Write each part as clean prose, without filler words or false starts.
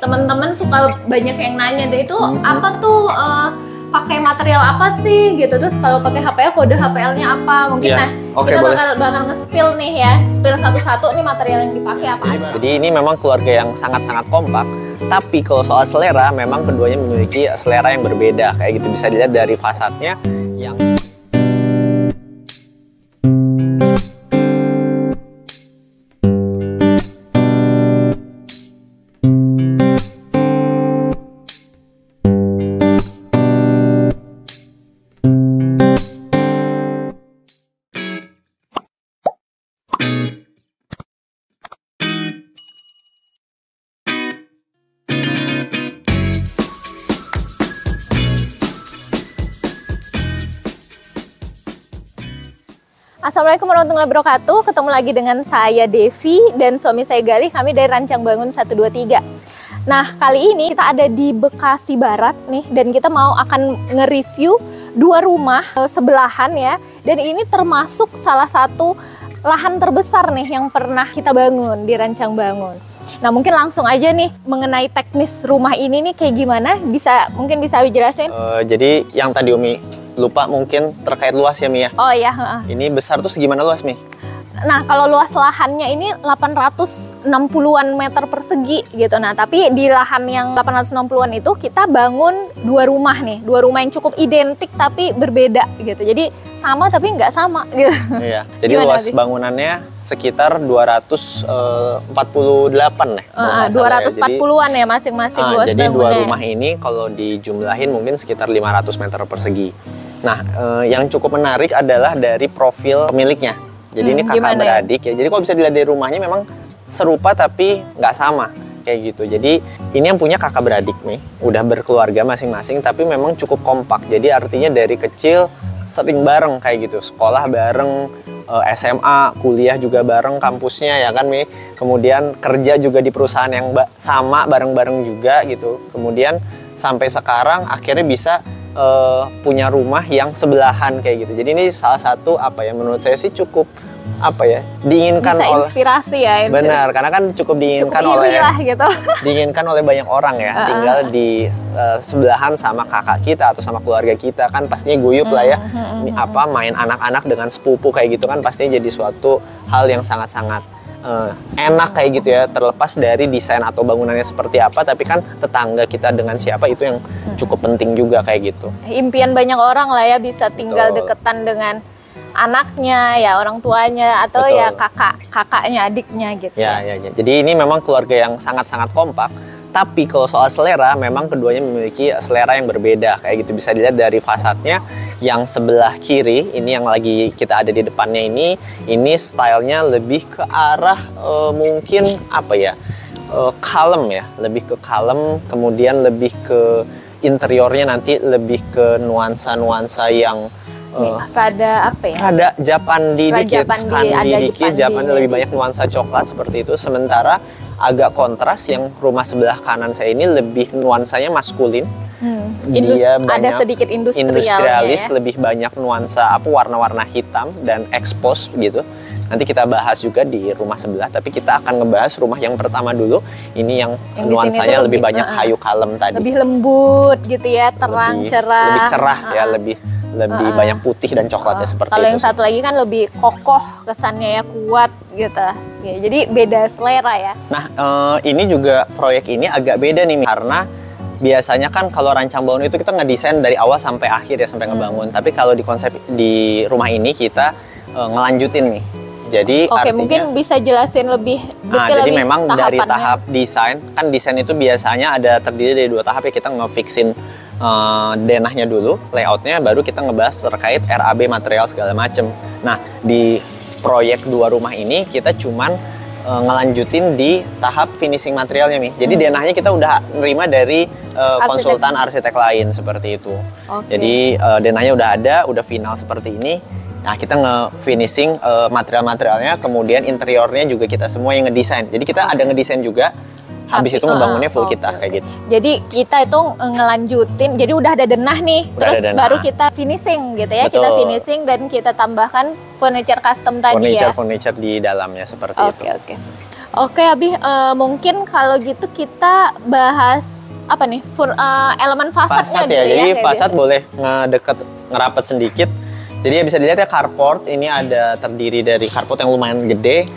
teman-teman suka banyak yang nanya deh itu apa tuh pakai material apa sih gitu, terus kalau pakai HPL kode HPL-nya apa mungkin. Nah kita bakal nge-spill nih ya, spill satu-satu nih material yang dipakai apa aja. Jadi ini memang keluarga yang sangat-sangat kompak, tapi kalau soal selera memang keduanya memiliki selera yang berbeda kayak gitu, bisa dilihat dari fasadnya yang Assalamualaikum warahmatullahi wabarakatuh. Ketemu lagi dengan saya Devi dan suami saya Galih. Kami dari Rancang Bangun 123. Nah, kali ini kita ada di Bekasi Barat nih, dan kita akan nge-review 2 rumah sebelahan ya. Dan ini termasuk salah satu lahan terbesar nih yang pernah kita bangun di Rancang Bangun. Nah, mungkin langsung aja nih mengenai teknis rumah ini nih kayak gimana, mungkin bisa dijelasin? Jadi yang tadi Umi lupa mungkin terkait luas ya Mi ya? Oh iya. Ini besar tuh segimana luas Mi? Nah, kalau luas lahannya ini 860-an meter persegi gitu. Nah, tapi di lahan yang 860-an itu kita bangun 2 rumah nih. 2 rumah yang cukup identik tapi berbeda gitu. Jadi sama tapi nggak sama gitu. Iya. Jadi luas bangunannya sekitar 248 nih. 240-an ya masing-masing luas jadi bangunannya. 2 rumah ini kalau dijumlahin mungkin sekitar 500 meter persegi. Nah, yang cukup menarik adalah dari profil pemiliknya. Jadi ini kakak beradik ya. Jadi kalau bisa dilihat dari rumahnya memang serupa tapi nggak sama kayak gitu. Jadi ini yang punya kakak beradik nih, udah berkeluarga masing-masing tapi memang cukup kompak. Jadi artinya dari kecil sering bareng kayak gitu, sekolah bareng, SMA, kuliah juga bareng kampusnya ya kan Mi. Kemudian kerja juga di perusahaan yang sama bareng-bareng juga gitu. Kemudian sampai sekarang akhirnya bisa punya rumah yang sebelahan kayak gitu. Jadi ini salah satu menurut saya sih cukup diinginkan bisa inspirasi ya. Benar, karena kan cukup diinginkan gitu. diinginkan oleh banyak orang ya. Tinggal di sebelahan sama kakak kita atau sama keluarga kita kan pastinya guyup lah ya. Main anak-anak dengan sepupu kayak gitu kan pastinya jadi suatu hal yang sangat-sangat enak kayak gitu ya, terlepas dari desain atau bangunannya seperti apa, tapi kan tetangga kita dengan siapa itu yang cukup penting juga kayak gitu. Impian banyak orang lah ya bisa tinggal deketan dengan anaknya ya, orang tuanya atau ya kakaknya, adiknya gitu. Ya. Jadi ini memang keluarga yang sangat-sangat kompak. Tapi kalau soal selera, memang keduanya memiliki selera yang berbeda. Kayak gitu bisa dilihat dari fasadnya. Yang sebelah kiri, ini yang lagi kita ada di depannya ini stylenya lebih ke arah mungkin kalem ya. Lebih ke kalem, kemudian lebih ke interiornya nanti lebih ke nuansa-nuansa yang rada Japandi dikit, Japandi lebih banyak nuansa coklat seperti itu. Sementara agak kontras yang rumah sebelah kanan saya ini lebih nuansanya maskulin. Dia ada sedikit industrialis ya? Lebih banyak nuansa warna-warna hitam dan expose gitu. Nanti kita bahas juga di rumah sebelah, tapi kita akan ngebahas rumah yang pertama dulu. Ini yang nuansanya lebih banyak kayu kalem tadi. Lebih lembut gitu ya, terang, cerah. Lebih cerah ya, lebih banyak putih dan coklatnya seperti itu. Kalau yang satu lagi kan lebih kokoh kesannya ya, kuat gitu. Ya, jadi beda selera ya. Nah, ini juga proyek ini agak beda nih, karena biasanya kan kalau Rancang Bangun itu kita ngedesain dari awal sampai akhir ya, sampai ngebangun. Tapi kalau di konsep di rumah ini kita ngelanjutin nih. Jadi artinya, mungkin bisa jelasin lebih detail jadi memang dari tahap desain, kan desain itu biasanya ada terdiri dari 2 tahap ya. Kita ngefixin denahnya dulu, layoutnya, baru kita ngebahas terkait RAB material segala macem. Nah, di proyek 2 rumah ini kita cuman ngelanjutin di tahap finishing materialnya nih. Jadi denahnya kita udah nerima dari konsultan arsitek lain seperti itu. Jadi denahnya udah ada, udah final seperti ini. Nah, kita nge-finishing material-materialnya, kemudian interiornya juga kita semua yang ngedesain. Jadi kita ada ngedesain juga. Habis itu ngebangunnya full kita kayak gitu. Jadi kita itu ngelanjutin, jadi udah ada denah nih, terus baru kita finishing gitu ya. Betul. Kita finishing dan kita tambahkan furniture custom tadi Furniture di dalamnya seperti itu. Oke. Oke, Abi, mungkin kalau gitu kita bahas apa nih? Elemen fasadnya Fasad dulu ya. Jadi kayak fasad biasa. boleh ngerapat sedikit. Jadi ya bisa dilihat ya carport ini ada terdiri dari carport yang lumayan gede.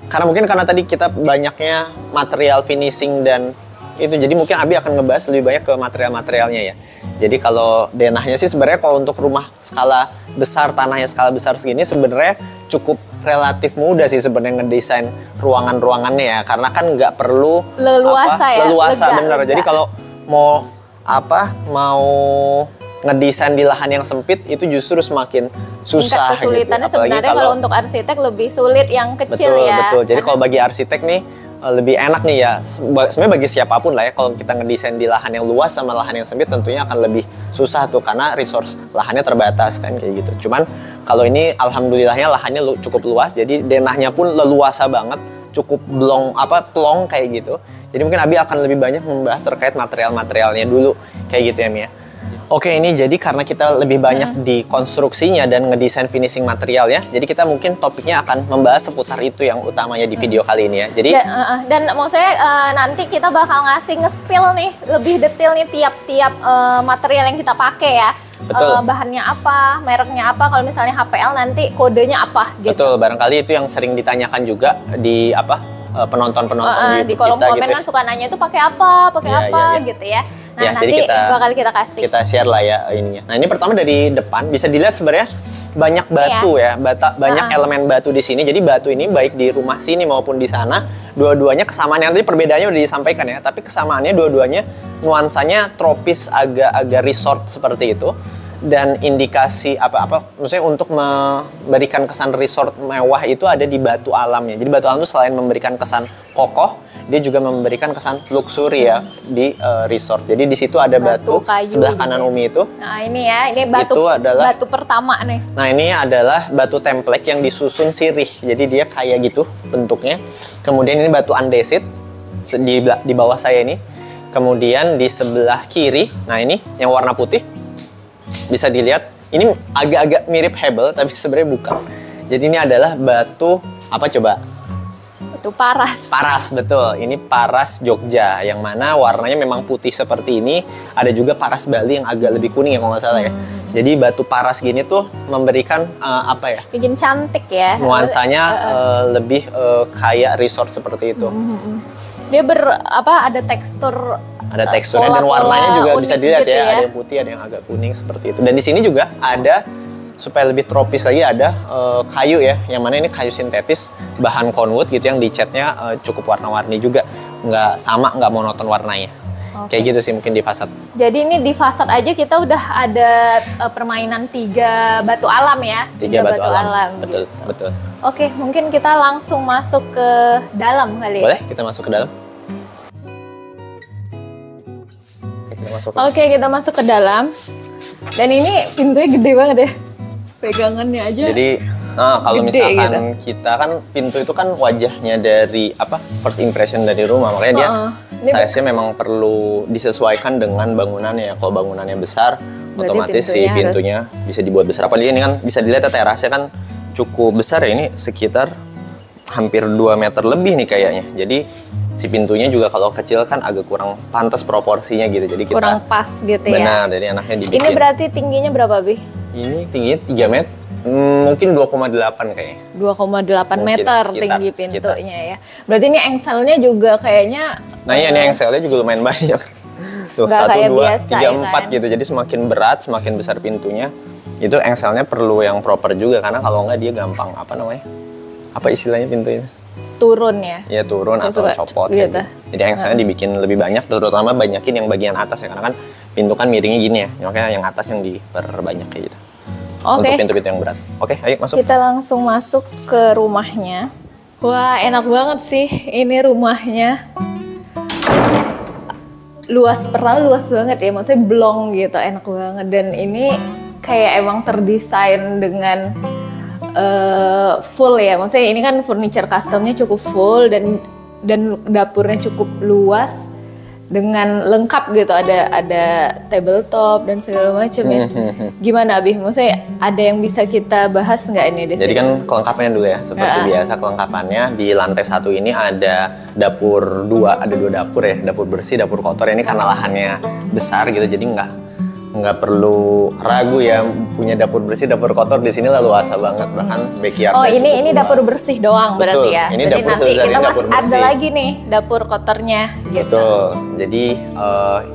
Karena tadi kita banyaknya material finishing dan itu, jadi mungkin Abi akan ngebahas lebih banyak ke material-materialnya ya. Jadi kalau denahnya sih sebenarnya kalau untuk rumah skala besar, tanahnya skala besar segini sebenarnya cukup relatif mudah sih sebenarnya ngedesain ruangan-ruangannya ya, karena kan nggak perlu leluasa bener. lega. Jadi kalau mau ngedesain di lahan yang sempit itu justru semakin susah. Tingkat kesulitannya gitu. Apalagi sebenarnya kalau untuk arsitek lebih sulit yang kecil ya. Betul. Jadi kalau bagi arsitek nih lebih enak nih ya. Sebenarnya bagi siapapun lah ya, kalau kita ngedesain di lahan yang luas sama lahan yang sempit tentunya akan lebih susah tuh karena resource lahannya terbatas kan kayak gitu. Cuman kalau ini alhamdulillahnya lahannya cukup luas, jadi denahnya pun leluasa banget, cukup plong kayak gitu. Jadi mungkin Abi akan lebih banyak membahas terkait material-materialnya dulu kayak gitu ya Mia. Oke, ini jadi karena kita lebih banyak di konstruksinya dan ngedesain finishing material ya. Jadi kita mungkin topiknya akan membahas seputar itu yang utamanya di video kali ini ya. Jadi dan mau saya nanti kita bakal ngasih nge-spill nih lebih detail nih tiap-tiap material yang kita pakai ya. Betul. Bahannya apa, mereknya apa, kalau misalnya HPL nanti kodenya apa gitu. Betul, barangkali itu yang sering ditanyakan juga di penonton-penonton di YouTube di kolom kita komen gitu. kan suka nanya itu pakai apa gitu ya. Nah, Ya, nanti jadi bakal kita kasih. Kita share lah ya ininya. Nah, ini pertama dari depan bisa dilihat sebenarnya banyak batu ya, banyak elemen batu di sini. Jadi batu ini baik di rumah sini maupun di sana, dua-duanya kesamaan. Yang tadi perbedaannya udah disampaikan ya, tapi kesamaannya dua-duanya nuansanya tropis, agak resort seperti itu. Dan indikasi maksudnya untuk memberikan kesan resort mewah itu ada di batu alamnya. Jadi batu alam itu selain memberikan kesan kokoh, dia juga memberikan kesan luxury ya di resort. Jadi di situ ada batu kayu sebelah kanan Umi itu. Nah, ini ya, ini batu Itu adalah batu pertama nih. Nah, ini adalah batu template yang disusun sirih. Jadi dia kayak gitu bentuknya. Kemudian ini batu andesit di bawah saya ini. Kemudian di sebelah kiri, nah ini yang warna putih. Bisa dilihat, ini agak-agak mirip hebel tapi sebenarnya bukan. Jadi ini adalah batu apa coba? Batu paras. Paras, betul. Ini paras Jogja yang mana warnanya memang putih seperti ini. Ada juga paras Bali yang agak lebih kuning ya kalau nggak salah ya. Jadi batu paras gini tuh memberikan Bikin cantik ya. nuansanya lebih kayak resort seperti itu. Dia ada tekstur. Ada teksturnya dan pola-pola warnanya juga bisa unik dilihat gitu ya. Ada yang putih, ada yang agak kuning seperti itu. Dan di sini juga ada, supaya lebih tropis lagi, ada kayu ya, yang mana ini kayu sintetis bahan conwood gitu yang dicatnya cukup warna-warni juga, nggak monoton warnanya. Kayak gitu sih mungkin di fasad. Jadi ini di fasad aja kita udah ada permainan 3 batu alam ya. 3 batu alam. Betul, gitu. betul. Oke, mungkin kita langsung masuk ke dalam kali ya. Boleh kita masuk ke dalam? Oke, kita masuk ke dalam. Dan ini pintunya gede banget ya. Pegangannya aja. Jadi kalau gede misalkan gitu. kita kan pintu itu kan wajahnya dari first impression dari rumah, makanya dia size-nya memang perlu disesuaikan dengan bangunannya. Kalau bangunannya besar, berarti otomatis si pintunya bisa dibuat besar. Apalagi ini kan bisa dilihat terasnya kan cukup besar ya, ini sekitar hampir 2 meter lebih nih kayaknya. Jadi si pintunya juga kalau kecil kan agak kurang pantas proporsinya gitu. Jadi kita kurang pas gitu ya. Benar, jadi anaknya dibikin. Ini berarti tingginya berapa, Bi? Ini tingginya 3 meter. Mungkin 2,8 kayaknya. 2,8 meter tinggi pintunya ya. Berarti ini engselnya juga kayaknya. Nah iya, ini engselnya juga lumayan banyak. Tuh, 1, 2, 3, 4 gitu. Jadi semakin berat, semakin besar pintunya. Itu engselnya perlu yang proper juga, karena kalau enggak dia gampang apa istilahnya pintu ini? Turun ya? Iya, turun atau copot gitu. Jadi engselnya dibikin lebih banyak, terutama banyakin yang bagian atas ya, karena kan pintu kan miringnya gini ya. Makanya yang atas yang diperbanyak kayak gitu. Untuk pintu-pintu yang berat. Oke, ayo masuk. Kita langsung masuk ke rumahnya. Wah, enak banget sih ini rumahnya. Luas banget ya, maksudnya blong gitu, enak banget. Dan ini kayak emang terdesain dengan full ya, maksudnya ini kan furniture customnya cukup full dan dapurnya cukup luas dengan lengkap gitu, ada tabletop dan segala macam ya. Gimana Abi? Maksudnya ada yang bisa kita bahas nggak ini di sini? Jadi kan kelengkapannya dulu ya, seperti biasa kelengkapannya di lantai 1 ini ada dapur 2, ada 2 dapur ya, dapur bersih, dapur kotor. Ini karena lahannya besar gitu, jadi nggak perlu ragu ya, punya dapur bersih, dapur kotor di sini leluasa banget, bahkan backyard. Oh ini dapur bersih doang. Betul, berarti ya. Ini jadi dapur nanti kita dapur masih bersih. ada lagi nih dapur kotornya. Gitu. Betul. Jadi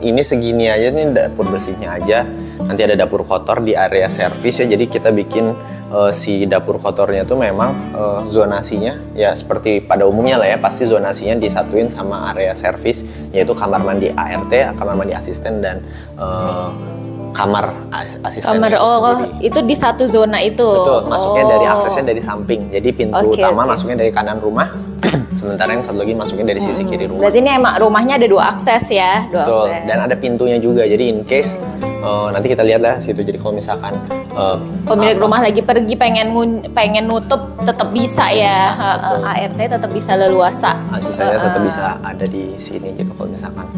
ini segini aja nih dapur bersihnya aja. Nanti ada dapur kotor di area servis ya. Jadi kita bikin si dapur kotornya tuh memang zonasinya ya seperti pada umumnya lah ya. Pasti zonasinya disatuin sama area servis, yaitu kamar mandi ART, kamar mandi asisten dan kamar asisten. Itu di satu zona itu. Betul, masuknya dari aksesnya dari samping. Jadi pintu utama masuknya dari kanan rumah, sementara yang satu lagi masuknya dari sisi kiri rumah. Berarti ini emang rumahnya ada 2 akses ya? Betul, dan ada pintunya juga. Jadi in case nanti kita lihat lah situ. Jadi kalau misalkan pemilik rumah lagi pergi pengen nutup, tetap bisa ya. ART tetap bisa leluasa. Asistennya tetap bisa ada di sini gitu kalau misalkan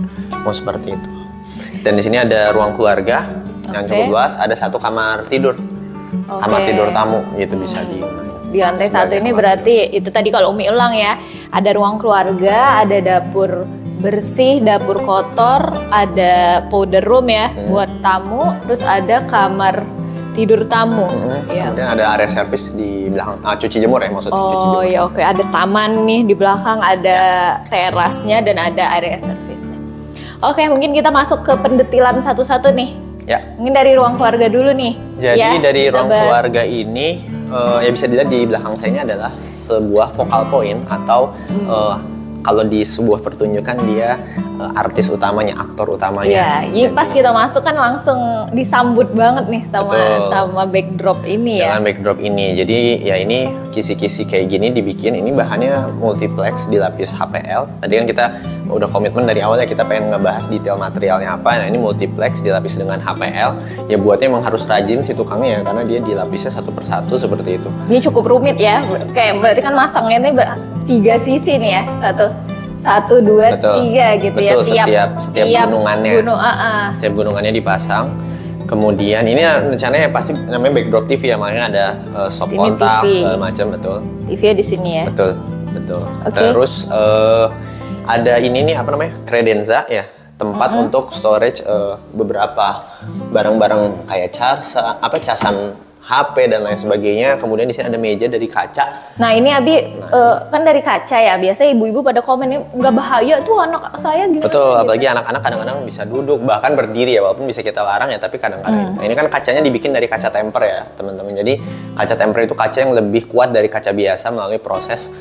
mau seperti itu. Dan di sini ada ruang keluarga yang cukup luas, ada 1 kamar tidur, kamar tidur tamu gitu bisa di lantai 1 ini. Berarti itu tadi kalau Umi ulang ya, ada ruang keluarga, ada dapur bersih, dapur kotor, ada powder room ya buat tamu, terus ada kamar tidur tamu. Ya. Kemudian ada area servis di belakang, cuci jemur ya maksudnya. Cuci jemur. Ya oke. Ada taman nih di belakang, ada terasnya dan ada area servisnya. Oke, mungkin kita masuk ke pendetilan satu-satu nih. Ya. Mungkin dari ruang keluarga dulu nih. Jadi ya, dari ruang keluarga ini ya bisa dilihat di belakang saya ini adalah sebuah focal point atau kalau di sebuah pertunjukan dia artis utamanya, aktor utamanya. Iya, pas kita masuk kan langsung disambut banget nih sama backdrop ini ya. Dengan backdrop ini, jadi ya ini kisi-kisi kayak gini dibikin, ini bahannya multiplex dilapis HPL. Tadi kan kita udah komitmen dari awal ya, kita pengen ngebahas detail materialnya apa. Nah ini multiplex dilapis dengan HPL, ya buatnya emang harus rajin si tukangnya ya, karena dia dilapisnya satu persatu seperti itu. Ini cukup rumit ya, kayak berarti kan masangnya ini 3 sisi nih ya, 1, 2, 3 gitu. Betul, ya. Setiap gunungannya. Setiap gunungannya dipasang. Kemudian ini rencananya pasti namanya backdrop TV ya, makanya ada stop kontak segala macam, betul. TV di sini ya. Betul. Terus ada ini nih apa namanya? Credenza ya, tempat untuk storage beberapa barang-barang kayak casan HP dan lain sebagainya. Kemudian di sini ada meja dari kaca. Nah ini Abi kan dari kaca ya. Biasanya ibu-ibu pada komen nggak bahaya tuh anak saya gitu. Betul, apalagi anak-anak kadang-kadang bisa duduk bahkan berdiri ya, walaupun bisa kita larang ya, tapi kadang-kadang. Nah, ini kan kacanya dibikin dari kaca temper ya teman-teman. Jadi kaca temper itu kaca yang lebih kuat dari kaca biasa melalui proses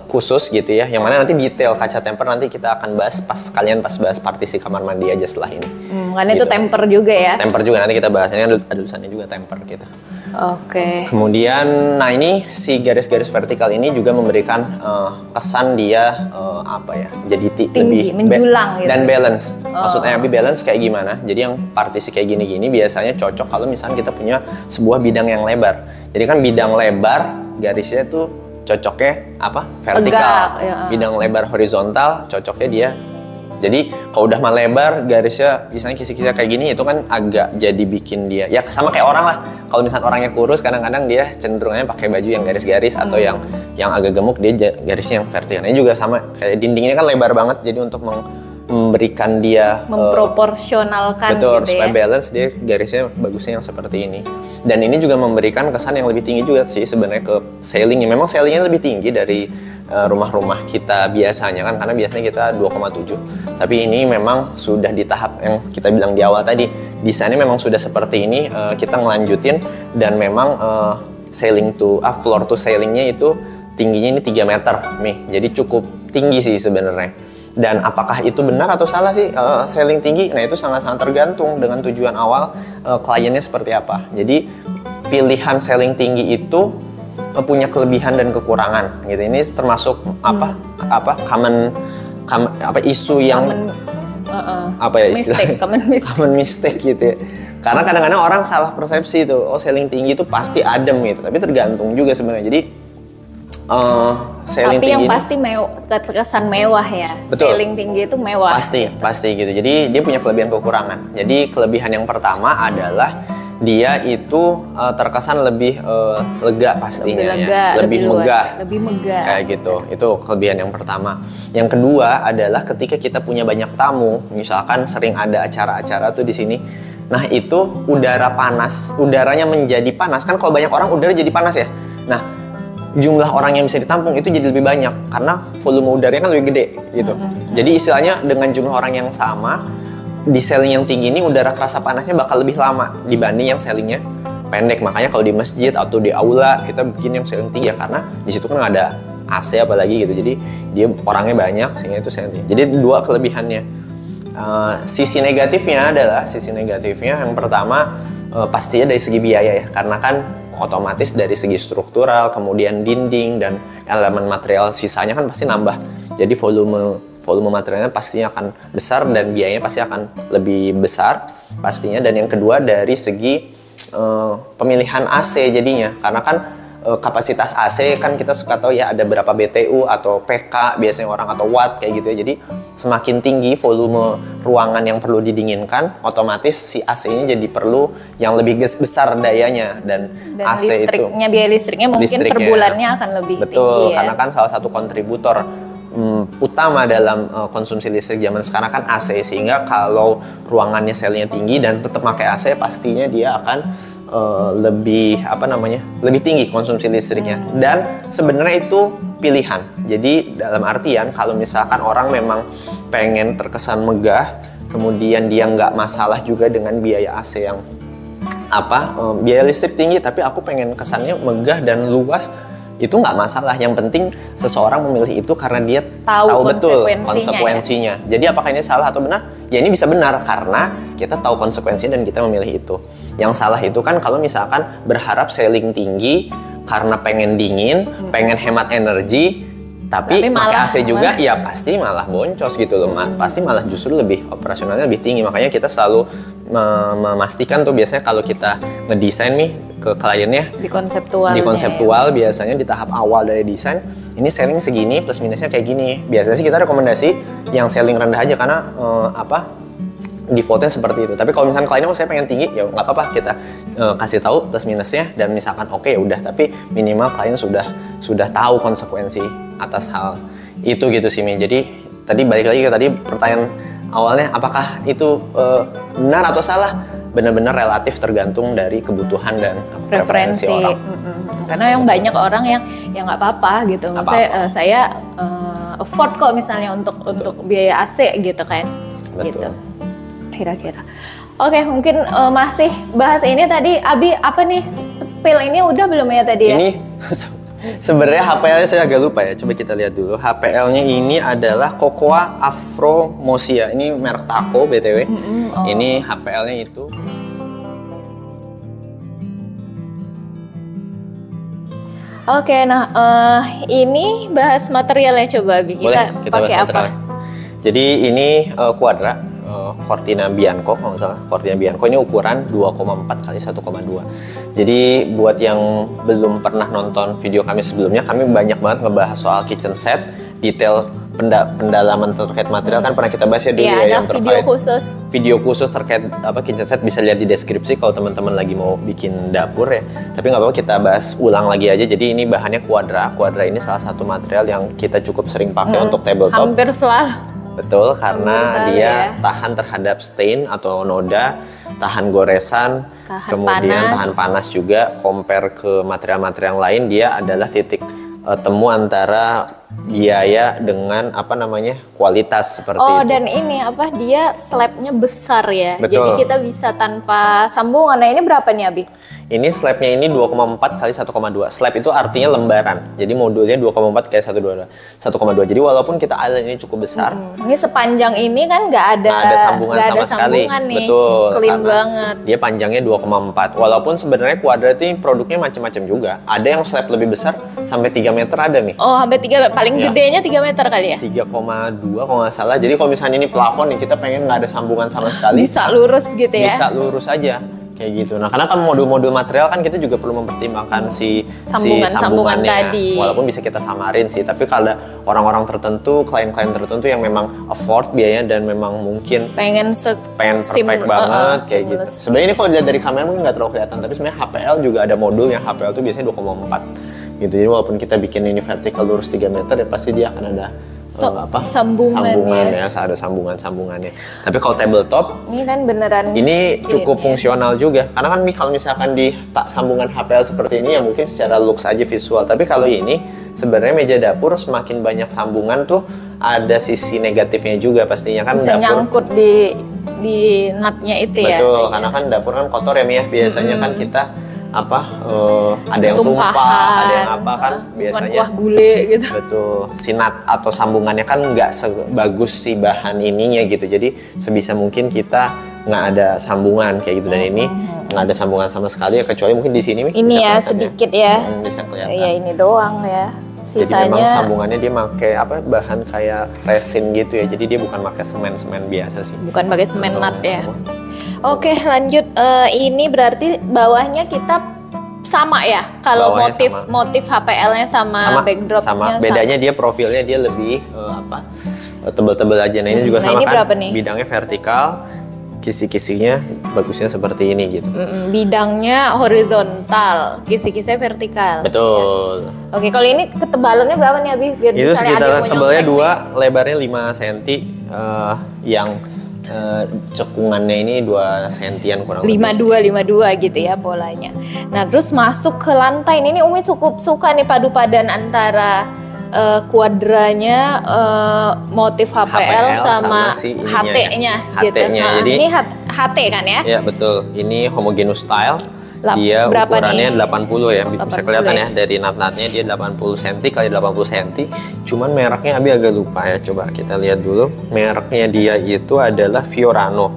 khusus gitu ya. Yang mana nanti detail kaca temper nanti kita akan bahas pas bahas partisi kamar mandi aja setelah ini. Karena gitu. Itu temper juga ya. Temper juga nanti kita bahas. Ini ada tulisannya juga temper gitu. Oke. Kemudian, nah ini si garis-garis vertikal ini juga memberikan kesan dia jadi tinggi, menjulang gitu. Dan balance. Maksudnya balance kayak gimana? Jadi yang partisi kayak gini-gini biasanya cocok kalau misalnya kita punya sebuah bidang yang lebar. Jadi kan bidang lebar garisnya tuh cocoknya vertikal. Tegak, ya. Bidang lebar horizontal cocoknya dia. Jadi kalau udah lebar garisnya misalnya kisi-kisi kayak gini, itu kan agak jadi bikin dia ya sama kayak orang lah. Kalau misalnya orangnya kurus kadang-kadang dia cenderungnya pakai baju yang garis-garis atau yang agak gemuk, dia garisnya yang vertikal. Ini juga sama kayak dindingnya kan lebar banget, jadi untuk memberikan dia memproporsionalkan betul, gitu supaya ya. balance dia garisnya bagusnya yang seperti ini. Dan ini juga memberikan kesan yang lebih tinggi juga sih sebenarnya ke ceilingnya. Memang ceilingnya lebih tinggi dari rumah-rumah kita biasanya kan, karena biasanya kita 2,7. Tapi ini memang sudah di tahap yang kita bilang di awal tadi, desainnya memang sudah seperti ini. Kita ngelanjutin dan memang floor to ceilingnya itu tingginya ini 3 meter nih. Jadi cukup tinggi sih sebenarnya. Dan apakah itu benar atau salah sih ceiling tinggi? Nah itu sangat-sangat tergantung dengan tujuan awal kliennya seperti apa. Jadi pilihan ceiling tinggi itu punya kelebihan dan kekurangan gitu. Ini termasuk isu yang common mistake gitu ya. Karena kadang-kadang orang salah persepsi itu, ceiling tinggi itu pasti adem gitu. Tapi tergantung juga sebenarnya. Jadi Ceiling Tapi yang tinggi pasti kesan mewah ya. Betul. Ceiling tinggi itu mewah. pasti gitu. Jadi dia punya kelebihan kekurangan. Jadi kelebihan yang pertama adalah dia itu terkesan lebih lega pastinya, Lebih lega, lebih luas, megah, lebih megah. kayak gitu. Itu kelebihan yang pertama. Yang kedua adalah ketika kita punya banyak tamu, misalkan sering ada acara-acara tuh di sini. Nah itu udaranya menjadi panas kan, kalau banyak orang udara jadi panas ya. Nah jumlah orang yang bisa ditampung itu jadi lebih banyak karena volume udaranya kan lebih gede gitu. Jadi istilahnya dengan jumlah orang yang sama di ceiling yang tinggi ini udara kerasa panasnya bakal lebih lama dibanding yang ceilingnya pendek. Makanya kalau di masjid atau di aula kita bikin yang ceiling tinggi ya, karena di situ kan nggak ada AC apalagi gitu. Jadi dia orangnya banyak sehingga itu ceiling tinggi. Jadi dua kelebihannya. Sisi negatifnya yang pertama pastinya dari segi biaya ya, karena kan otomatis dari segi struktural, kemudian dinding dan elemen material sisanya kan pasti nambah. Jadi volume materialnya pastinya akan besar dan biayanya pasti akan lebih besar pastinya. Dan yang kedua dari segi pemilihan AC jadinya, karena kan kapasitas AC kan kita suka tahu ya, ada berapa BTU atau PK biasanya orang, atau watt kayak gitu ya. Jadi semakin tinggi volume ruangan yang perlu didinginkan, otomatis si AC-nya jadi perlu yang lebih besar dayanya. Dan AC listriknya, biaya listriknya mungkin per bulannya akan lebih tinggi. Betul, ya. karena kan salah satu kontributor utama dalam konsumsi listrik zaman sekarang kan AC, sehingga kalau ruangannya selnya tinggi dan tetap pakai AC pastinya dia akan lebih lebih tinggi konsumsi listriknya. Dan sebenarnya itu pilihan. Jadi dalam artian kalau misalkan orang memang pengen terkesan megah, kemudian dia nggak masalah juga dengan biaya AC yang biaya listrik tinggi, tapi aku pengen kesannya megah dan luas, itu nggak masalah. Yang penting seseorang memilih itu karena dia tahu betul konsekuensinya. Ya? Jadi apakah ini salah atau benar? Ya ini bisa benar karena kita tahu konsekuensinya dan kita memilih itu. Yang salah itu kan kalau misalkan berharap ceiling tinggi karena pengen dingin, pengen hemat energi, tapi pakai AC juga, ya pasti malah boncos gitu loh. Pasti malah justru lebih operasionalnya lebih tinggi. Makanya kita selalu memastikan tuh biasanya kalau kita ngedesain nih ke kliennya di konseptual biasanya di tahap awal dari desain, ini ceiling segini plus minusnya kayak gini. Biasanya sih kita rekomendasi yang ceiling rendah aja karena defaultnya seperti itu. Tapi kalau misalkan kliennya saya pengen tinggi, ya nggak apa-apa, kita kasih tahu plus minusnya, dan misalkan oke ya udah, tapi minimal klien sudah tahu konsekuensi atas hal itu gitu sih Mi. Jadi tadi balik lagi ke tadi pertanyaan awalnya, apakah itu benar atau salah? Benar-benar relatif, tergantung dari kebutuhan dan preferensi orang. Karena yang banyak orang yang ya nggak apa-apa gitu. Maksudnya saya afford kok misalnya untuk biaya AC gitu kan. Betul. Gitu. Kira-kira. Oke, mungkin masih bahas ini tadi. Abi, apa nih spill ini udah belum ya tadi ya? Ini sebenarnya HPL-nya saya agak lupa ya. Coba kita lihat dulu. HPL-nya ini adalah Cocoa Afromosia. Ini merek Taco BTW. Ini HPL-nya itu. Oke, nah ini bahas materialnya coba Abi. Kita pakai apa? Jadi ini Quadra. Cortina Bianco kalau nggak salah. Cortina Bianco ini ukuran 2,4 kali 1,2. Jadi buat yang belum pernah nonton video kami sebelumnya, kami banyak banget ngebahas soal kitchen set, detail pendalaman terkait material kan pernah kita bahas ya dulu ya, yang terkait video khusus terkait kitchen set, bisa lihat di deskripsi kalau teman-teman lagi mau bikin dapur ya. Tapi nggak apa-apa, kita bahas ulang lagi aja. Jadi ini bahannya Quadra. Quadra ini salah satu material yang kita cukup sering pakai untuk tabletop. Hampir selalu. Betul, karena dia tahan terhadap stain atau noda, tahan goresan, kemudian tahan panas juga. Compare ke material-material lain, dia adalah titik temu antara biaya dengan kualitas seperti itu. Dan ini dia slabnya besar ya. Betul. Jadi kita bisa tanpa sambungan. Nah ini berapa nih Abi? Ini slabnya ini 2,4 kali 1,2. Slab itu artinya lembaran. Jadi modulnya 2,4 kali 1,2. Jadi walaupun kita island ini cukup besar. Ini sepanjang ini kan nggak ada sambungan sama sekali. Nih. Betul. Clean banget. Dia panjangnya 2,4. Walaupun sebenarnya Quadra ini produknya macam-macam juga. Ada yang slab lebih besar sampai 3 meter ada nih. Oh, sampai 3, paling gedenya 3 meter kali ya? 3,2 kalau nggak salah. Jadi kalau misalnya ini plafon nih, kita pengen nggak ada sambungan sama sekali. Bisa lurus gitu ya? Bisa lurus aja. kayak gitu. Nah, karena kan modul-modul material kan kita juga perlu mempertimbangkan si sambungannya. tadi. Walaupun bisa kita samarin sih, tapi kalau ada orang-orang tertentu, klien-klien tertentu yang memang afford biayanya dan memang mungkin pengen perfect banget kayak gitu. seamless. Sebenarnya ini kalau dilihat dari kamera mungkin nggak terlalu kelihatan, tapi sebenarnya HPL juga ada modul yang HPL tuh biasanya 2,4 gitu. Jadi walaupun kita bikin ini vertikal lurus 3 meter ya pasti dia akan ada sambungan ya, ada sambungannya. Tapi kalau tabletop ini kan beneran ini cukup fungsional juga. Karena kan kalau misalkan di sambungan HPL seperti ini ya mungkin secara looks aja visual. Tapi kalau ini sebenarnya meja dapur semakin banyak sambungan tuh ada sisi negatifnya juga pastinya kan. Bisa dapur nyangkut di nutnya itu ya. betul, karena kan dapur kan kotor ya Mia. Biasanya kan kita ada yang tumpah, ada yang apa kan biasanya kuah gulai gitu. betul, sinat atau sambungannya kan nggak sebagus si bahan ininya gitu, jadi sebisa mungkin kita nggak ada sambungan kayak gitu. Dan ini nggak ada sambungan sama sekali ya, kecuali mungkin di sini ini ya sedikit ya, bisa kelihatan ya ini doang ya. Jadi Sisanya memang sambungannya dia pakai bahan kayak resin gitu ya, jadi dia bukan pakai semen biasa sih, bukan pakai semen nut ya. Oke, lanjut. Ini berarti bawahnya kita sama ya. Kalau motif HPL-nya sama backdropnya sama. Bedanya dia profilnya dia lebih tebel-tebel aja. Nah ini juga sama ini kan. Berapa nih? Bidangnya vertikal, kisi-kisinya bagusnya seperti ini gitu. Bidangnya horizontal, kisi-kisinya vertikal. Betul. Oke, kalau ini ketebalannya berapa nih Abi? Biar Itu sekitar tebalnya 2, lebarnya 5 cm, yang cekungannya ini 2 sentian kurang lebih. 52 gitu ya polanya. Nah terus masuk ke lantai ini Umi cukup suka nih padu padan antara kuadranya, motif HPL sama si HT-nya gitu. Jadi ini HT kan ya? Ya betul. Ini homogeneous style. Dia berapa ukurannya nih? 80 ya, bisa kelihatan ya dari nut-nutnya dia 80 cm kali 80 cm. Cuman mereknya Abi agak lupa ya, coba kita lihat dulu. Mereknya dia itu adalah Fiorano,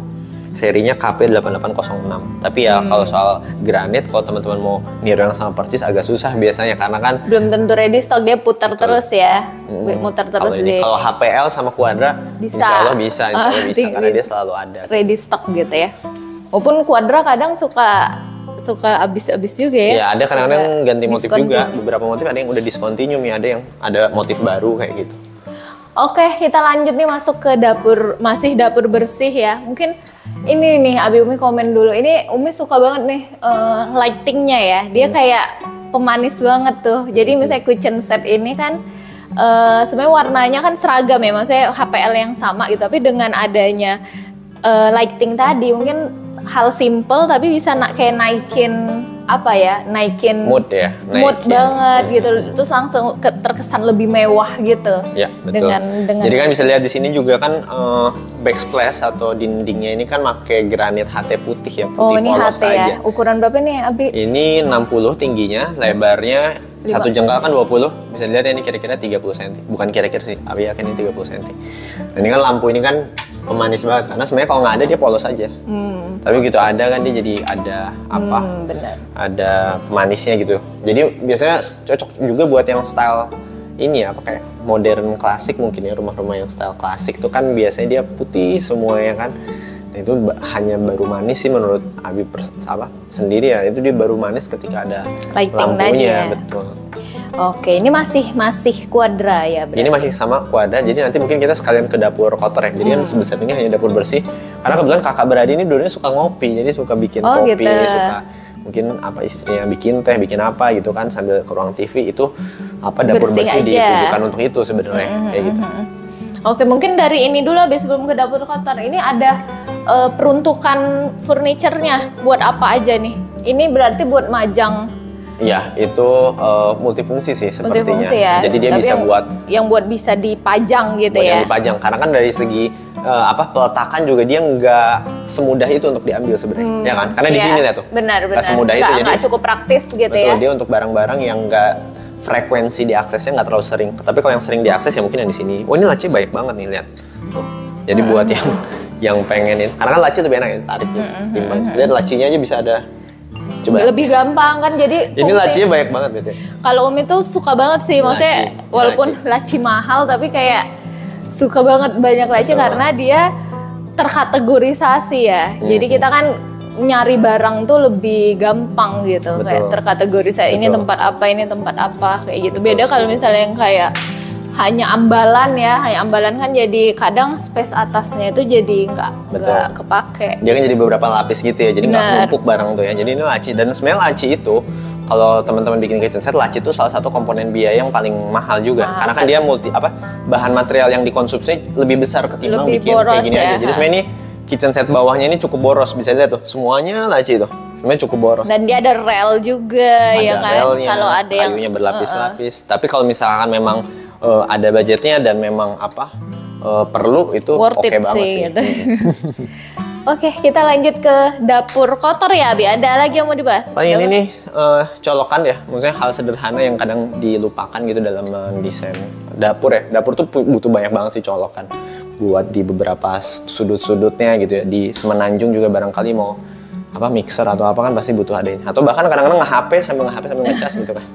serinya KP8806. Tapi ya kalau soal granit, kalau teman-teman mau niru yang sama persis agak susah biasanya karena kan belum tentu ready stock, dia putar terus ya, muter terus deh. Kalau HPL sama Quadra, insya Allah bisa karena dia selalu ada. Ready stock gitu ya. Walaupun Quadra kadang suka abis-abis juga ya. Ya ada kadang-kadang ganti motif juga. Discontinue. Beberapa motif ada yang udah discontinue, ada yang ada motif baru kayak gitu. Oke, kita lanjut nih masuk ke dapur, masih dapur bersih ya. Mungkin ini nih Abi Umi komen dulu. Ini Umi suka banget nih lightingnya ya. Dia kayak pemanis banget tuh. Jadi misalnya kitchen set ini kan sebenarnya warnanya kan seragam ya. Maksudnya HPL yang sama gitu. Tapi dengan adanya lighting tadi mungkin hal simple tapi bisa kayak naikin mood ya, mood banget gitu, terus langsung terkesan lebih mewah gitu ya, betul. dengan Jadi kan bisa lihat di sini juga kan backsplash atau dindingnya ini kan pakai granit HT putih ya, putih ini polos HT aja. ya. Ukuran berapa nih Abi? Ini 60 tingginya, lebarnya satu jengkal kan 20, bisa dilihat ya ini kira-kira 30 cm, bukan kira-kira sih, Abi yakin ini 30 cm. Nah, ini kan lampu ini kan pemanis banget karena sebenarnya kalau nggak ada dia polos aja. Tapi gitu ada kan dia jadi ada Benar. ada pemanisnya gitu. Jadi biasanya cocok juga buat yang style ini ya, kayak modern klasik mungkin ya, rumah-rumah yang style klasik tuh kan biasanya dia putih semua ya kan. Nah, itu hanya baru manis sih menurut Abi sendiri ya, itu dia baru manis ketika ada lighting lampunya ya. Betul. Oke, ini masih Quadra ya berarti. Ini masih sama Quadra, jadi nanti mungkin kita sekalian ke dapur kotor ya. Jadi kan sebesar ini hanya dapur bersih. Karena kebetulan kakak beradik ini dulunya suka ngopi, jadi suka bikin kopi, gitu. suka mungkin istrinya bikin teh, bikin apa gitu kan sambil ke ruang TV itu dapur bersih ditujukan untuk itu sebenarnya kayak gitu. Oke, mungkin dari ini dulu habis sebelum ke dapur kotor. Ini ada peruntukan furniture-nya buat apa aja nih? Ini berarti buat majang. Ya, itu multifungsi sih sepertinya. Multifungsi ya. Jadi dia bisa buat bisa dipajang gitu ya. Yang dipajang karena kan dari segi peletakan juga dia nggak semudah itu untuk diambil sebenarnya, ya kan? Karena di sini lihat tuh. Benar. Nggak semudah itu jadi. Nggak cukup praktis gitu betul, ya. Betul, dia untuk barang-barang yang nggak frekuensi diaksesnya nggak terlalu sering. Tapi kalau yang sering diakses ya mungkin yang di sini. Oh, ini laci baik banget nih, lihat. Tuh. Jadi buat yang pengenin, karena kan laci lebih enak ya tarik timbang. Lihat lacinya aja bisa ada. Coba. Lebih gampang kan, jadi ini lacinya banyak banget gitu. Kalau Umi tuh suka banget sih, maksudnya walaupun laci mahal tapi kayak suka banget banyak laci karena dia terkategorisasi ya. Jadi kita kan nyari barang tuh lebih gampang gitu. Betul. Kayak terkategorisasi ini tempat apa, ini tempat apa kayak gitu. Beda kalau misalnya yang kayak hanya ambalan ya, hanya ambalan kan jadi kadang space atasnya itu jadi nggak kepake. Dia kan jadi beberapa lapis gitu ya, jadi nggak numpuk barang tuh ya. Jadi ini laci, dan sebenarnya laci itu kalau teman-teman bikin kitchen set, laci itu salah satu komponen biaya yang paling mahal juga, karena kan dia bahan material yang dikonsumsi lebih besar ketimbang bikin kayak gini aja. Jadi sebenarnya ini kitchen set bawahnya ini cukup boros, bisa lihat tuh semuanya laci tuh, sebenarnya cukup boros. Dan dia ada rel juga, ya kan? Relnya, kalau ada yang kayunya berlapis-lapis. Tapi kalau misalkan memang ada budgetnya dan memang perlu, itu oke banget sih. Gitu. Oke, kita lanjut ke dapur kotor ya, Abi. Ada lagi yang mau dibahas? Paling ini nih colokan ya, maksudnya hal sederhana yang kadang dilupakan gitu dalam desain dapur ya. Dapur tuh butuh banyak banget sih colokan, buat di beberapa sudut-sudutnya gitu ya. Di semenanjung juga barangkali mau mixer atau apa kan pasti butuh ada ini. Atau bahkan kadang-kadang nge-HP sambil ngecas gitu kan.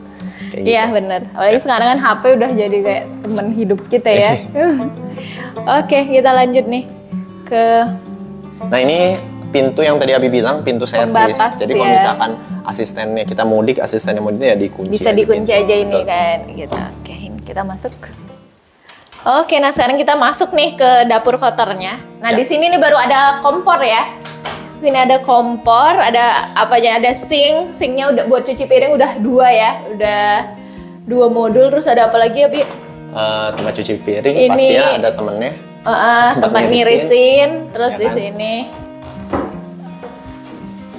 Iya benar. Apalagi sekarang kan HP udah jadi kayak teman hidup kita ya. Oke, kita lanjut nih ke. Nah ini pintu yang tadi Abi bilang, pintu servis. Jadi kalau misalkan asistennya kita mudik, asistennya mudiknya ya dikunci. Bisa dikunci aja ini kan, gitu. Oke, ini kita masuk. Oke, nah sekarang kita masuk nih ke dapur kotornya. Nah di sini nih baru ada kompor ya. Sini ada kompor, ada apa aja, ada sinknya udah buat cuci piring udah 2 ya, udah 2 modul. Terus ada apa lagi ya, Bi? Tempat cuci piring pastinya ada temennya. Tempat ngirisin. Terus ya, di sini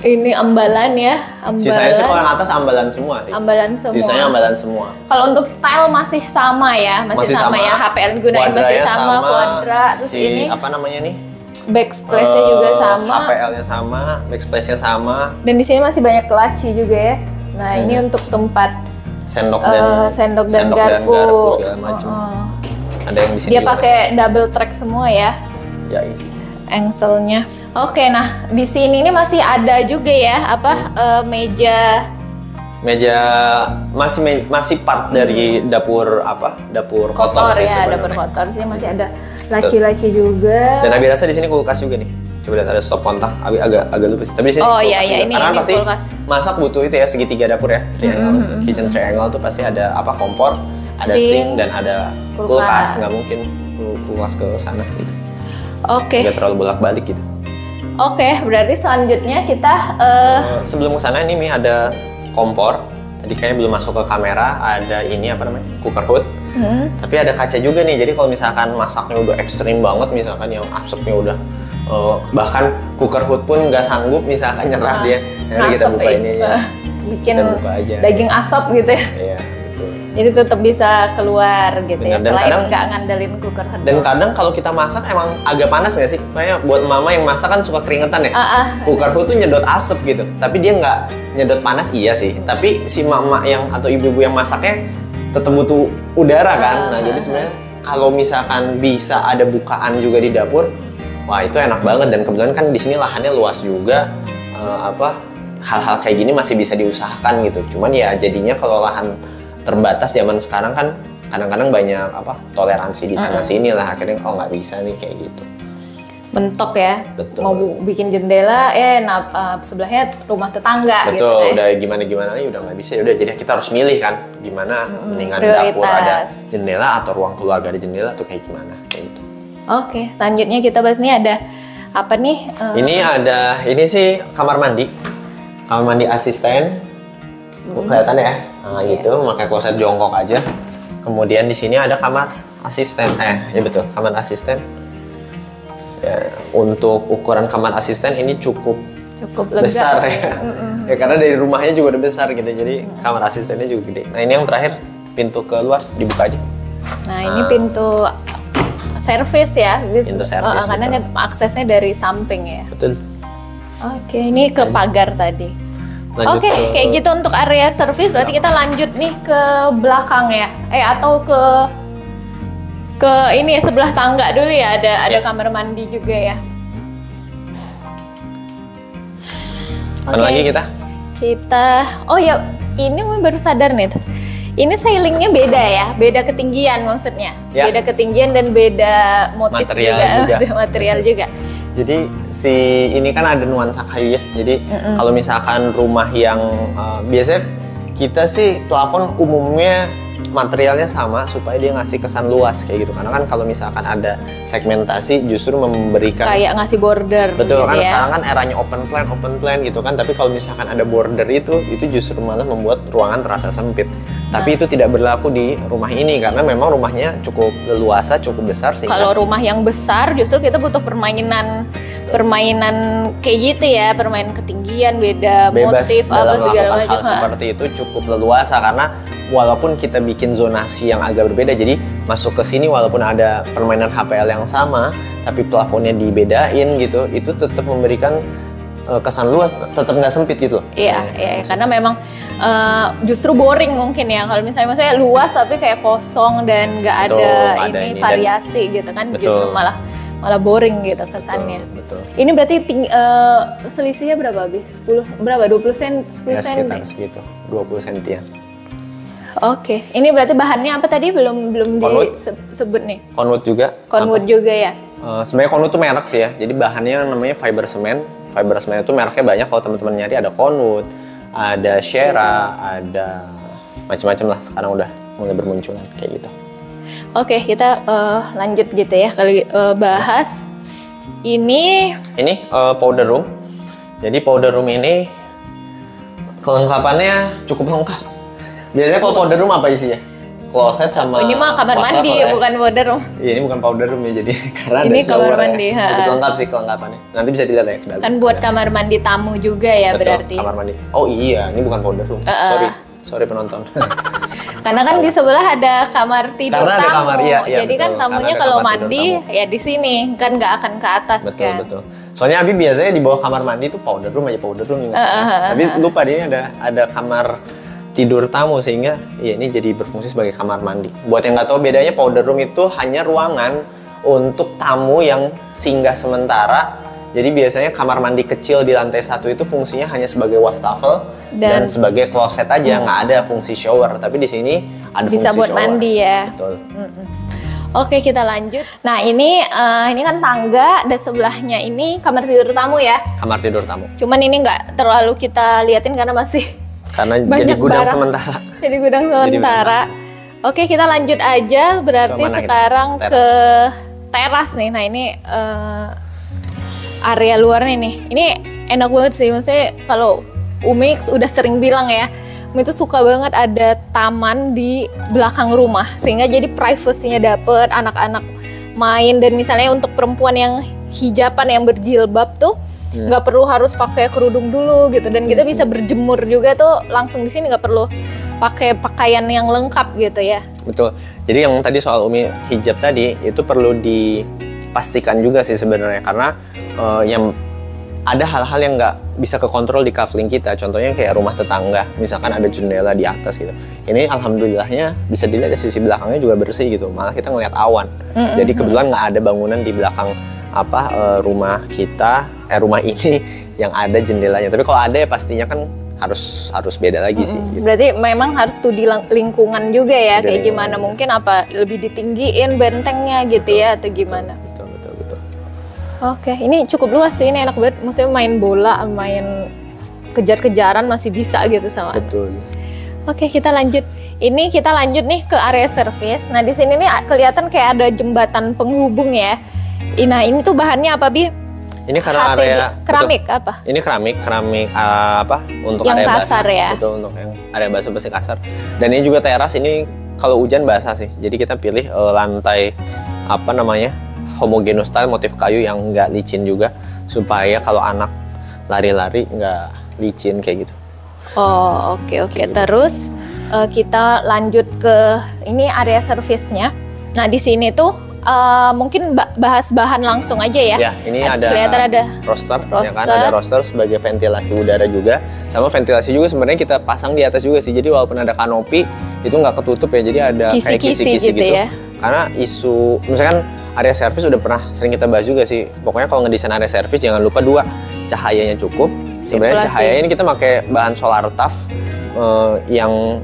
ini ambalan ya, Sisanya sih kalau yang atas ambalan semua. Ambalan semua. Sisanya ambalan semua. Kalau untuk style masih sama ya, masih sama ya. HPL gunain masih sama, kuadra. Terus ini apa namanya nih? Backsplash-nya juga sama. HPL-nya sama, backsplash-nya sama. Dan di sini masih banyak laci juga ya. Nah, ini untuk tempat sendok dan garpu segala macam. Ada yang di sini. Dia pakai double track semua ya. Ya, ini. Engselnya. Oke, nah di sini ini masih ada juga ya meja masih part dari dapur kotor sih ya, dapur kotor sih masih ada laci-laci juga. Dan Abi rasa di sini kulkas juga nih. Coba lihat ada stop kontak. Abi agak lupa sih. Tapi di sini ini karena pasti kulkas. Masak butuh itu ya, segitiga dapur ya. Triangle. Kitchen triangle tuh pasti ada kompor, ada sink dan ada kulkas. Nggak mungkin kulkas ke sana gitu. Oke. Nggak terlalu bolak-balik gitu. Oke, berarti selanjutnya kita sebelum ke sana ini ada kompor. Tadi kayaknya belum masuk ke kamera. Ada ini cooker hood. Tapi ada kaca juga nih. Jadi kalau misalkan masaknya udah ekstrim banget, misalkan yang asapnya udah bahkan cooker hood pun nggak sanggup, misalkan nyerah dia. Jadi kita buka ini ya. Bikin kita buka aja. Daging asap gitu ya. Iya, betul. Jadi tetap bisa keluar gitu. Benar. Ya. Selain nggak ngandelin cooker hood. Dan kadang kalau kita masak emang agak panas nggak sih? Makanya buat mama yang masak kan suka keringetan ya. Cooker hood tuh nyedot asap gitu. Tapi dia nggak nyedot panas, iya sih. Tapi si mama atau ibu-ibu yang masaknya tetap butuh udara kan. Nah jadi sebenarnya kalau misalkan bisa ada bukaan juga di dapur, wah itu enak banget. Dan kebetulan kan di sini lahannya luas juga. Hal-hal kayak gini masih bisa diusahakan gitu. Cuman ya jadinya kalau lahan terbatas zaman sekarang kan kadang-kadang banyak toleransi di sana sini lah, akhirnya nggak bisa nih kayak gitu. Mentok ya. Betul. Mau bikin jendela sebelahnya rumah tetangga. Betul, gitu, udah gimana udah nggak bisa. Udah jadi kita harus milih kan gimana mendingan dapur ada jendela atau ruang keluarga ada jendela tuh kayak gimana kayak gitu. Oke, selanjutnya kita bahas nih ada apa nih? Ini sih kamar mandi asisten. Kelihatan ya? Nah, gitu, pakai kloset jongkok aja. Kemudian di sini ada kamar asisten. Ya betul, kamar asisten. Ya, untuk ukuran kamar asisten ini cukup lega. Besar ya. Ya karena dari rumahnya juga udah besar gitu. Jadi kamar asistennya juga gede. Nah, ini yang terakhir, pintu keluar dibuka aja. Nah, ini pintu servis ya. Pintu servis. Karena aksesnya dari samping ya. Betul. Oke, ini ke pagar tadi. Oke, kayak gitu untuk area servis. Berarti kita lanjut nih ke belakang ya. Atau ke ini ya, sebelah tangga dulu ya. Ada kamar mandi juga ya. Mana lagi kita? Oh ya, ini baru sadar nih. Ini ceilingnya beda ya, beda ketinggian maksudnya, Ya. beda ketinggian dan beda motif Material juga. material juga. Jadi si ini kan ada nuansa kayu ya. Jadi kalau misalkan rumah yang biasanya kita sih plafon umumnya materialnya sama supaya dia ngasih kesan luas kayak gitu. Karena kan kalau misalkan ada segmentasi justru memberikan Kayak ngasih border. betul gitu kan ya. sekarang kan eranya open plan gitu kan. Tapi kalau misalkan ada border itu justru malah membuat ruangan terasa sempit. Tapi itu tidak berlaku di rumah ini karena memang rumahnya cukup leluasa, cukup besar sehingga Kalau rumah yang besar justru kita butuh permainan kayak gitu ya, permainan ketinggian, beda bebas motif dalam apa segala melakukan hal macam. seperti itu cukup leluasa karena walaupun kita bikin zonasi yang agak berbeda, jadi masuk ke sini walaupun ada permainan HPL yang sama tapi plafonnya dibedain gitu, itu tetap memberikan kesan luas, tetap nggak sempit gitu loh. Iya, karena memang justru boring mungkin ya kalau misalnya luas tapi kayak kosong dan nggak Betul, ada ada ini ini, variasi gitu kan, Betul. justru malah boring gitu kesannya. Betul. Ini berarti selisihnya berapa habis? 10 berapa? 20 sen, 10 Ya, sen. sekitar segitu, 20 sentian. Oke, ini berarti bahannya apa tadi belum Conwood. disebut nih. Conwood juga. Conwood juga ya. Sebenarnya Conwood tuh merek sih ya. Jadi bahannya namanya fiber cement. Fiber cement itu mereknya banyak. Kalau teman-teman nyari ada Conwood, ada Shera, ada macam-macam lah. Sekarang udah mulai bermunculan kayak gitu. Oke, kita lanjut gitu ya. Kali bahas ini Powder room. Jadi powder room ini kelengkapannya cukup lengkap. Biasanya kalau powder room apa isinya? Closet sama ini mah kamar wastafel mandi ya. bukan powder room. Iya, ini bukan powder room ya, jadi karena Ini ada kamar shower ya. mandi, ha. Cukup lengkap sih kelengkapannya. Nanti bisa dilihat ya ke dalam. Kan buat kamar mandi tamu juga ya. Betul, berarti. kamar mandi. Oh iya, ini bukan powder room. Sorry penonton. Karena kan di sebelah ada kamar tidur Karena ada tamu. kamar, iya, Jadi betul. kan tamunya Karena ada kalau kamar tidur mandi ya di sini kan nggak akan ke atas Betul, kan. betul. Soalnya Abi biasanya di bawah kamar mandi tuh powder room ingat. Tapi lupa dia ada kamar tidur tamu sehingga ya ini jadi berfungsi sebagai kamar mandi. Buat yang nggak tahu bedanya, powder room itu hanya ruangan untuk tamu yang singgah sementara. Jadi biasanya kamar mandi kecil di lantai 1 itu fungsinya hanya sebagai wastafel dan sebagai kloset aja, nggak ada fungsi shower. Tapi di sini ada Bisa fungsi buat shower. mandi ya. Betul. Oke, kita lanjut. Nah, ini kan tangga dan sebelahnya ini kamar tidur tamu ya. Kamar tidur tamu. Cuman ini nggak terlalu kita liatin karena masih Karena banyak jadi gudang barang. sementara. Jadi gudang sementara. Oke, kita lanjut aja. Berarti Ke mana kita? sekarang Teras. ke teras nih. Nah, ini area luarnya nih. Ini enak banget sih. Maksudnya kalau Umi udah sering bilang ya, Umi tuh suka banget ada taman di belakang rumah. Sehingga jadi privacy-nya dapet, anak-anak main. Dan misalnya untuk perempuan yang hijaban yang berjilbab tuh nggak perlu harus pakai kerudung dulu gitu, dan kita bisa berjemur juga tuh langsung di sini, nggak perlu pakai pakaian yang lengkap gitu ya. Betul. Jadi yang tadi soal Umi hijab tadi itu perlu dipastikan juga sih sebenarnya, karena yang ada hal-hal yang nggak bisa kekontrol di kafling kita. Contohnya kayak rumah tetangga, misalkan ada jendela di atas gitu. Ini alhamdulillahnya bisa dilihat ya, sisi belakangnya juga bersih gitu. Malah kita ngelihat awan. Jadi kebetulan nggak ada bangunan di belakang rumah kita, rumah ini yang ada jendelanya. Tapi kalau ada ya pastinya kan harus beda lagi sih. Gitu. Berarti memang harus studi lingkungan juga ya, Studi kayak lingkungan. gimana mungkin apa lebih ditinggiin bentengnya gitu ya atau gimana. Betul. Oke, ini cukup luas sih, ini enak banget. Maksudnya main bola, main kejar-kejaran masih bisa gitu sama. Betul. Oke, kita lanjut. Ini kita lanjut nih ke area service. Nah, di sini nih kelihatan kayak ada jembatan penghubung ya. Nah, ini tuh bahannya apa, Bi? Ini karena HTD, area keramik betul. apa? Ini keramik untuk Yang area kasar basah. ya? Betul, untuk yang area basah bersih kasar. Dan ini juga teras, ini kalau hujan basah sih. Jadi kita pilih lantai homogeneous style, motif kayu yang nggak licin juga, supaya kalau anak lari-lari nggak licin kayak gitu. Oh, oke. Terus kita lanjut ke ini area service-nya. Nah, di sini tuh mungkin bahas bahan langsung aja ya. Ya, ini Kelihatan ada roster. Ya kan, roster. ada roster sebagai ventilasi udara juga. Sama ventilasi juga sebenarnya kita pasang di atas juga sih. Jadi walaupun ada kanopi itu nggak ketutup ya. Jadi ada kayak Kisi-kisi kisi-kisi gitu ya. Karena isu misalkan area service udah pernah sering kita bahas juga sih. Pokoknya kalau ngedesain area service jangan lupa 2, cahayanya cukup. Sebenarnya Sirkulasi. cahaya ini kita pakai bahan solar tuf yang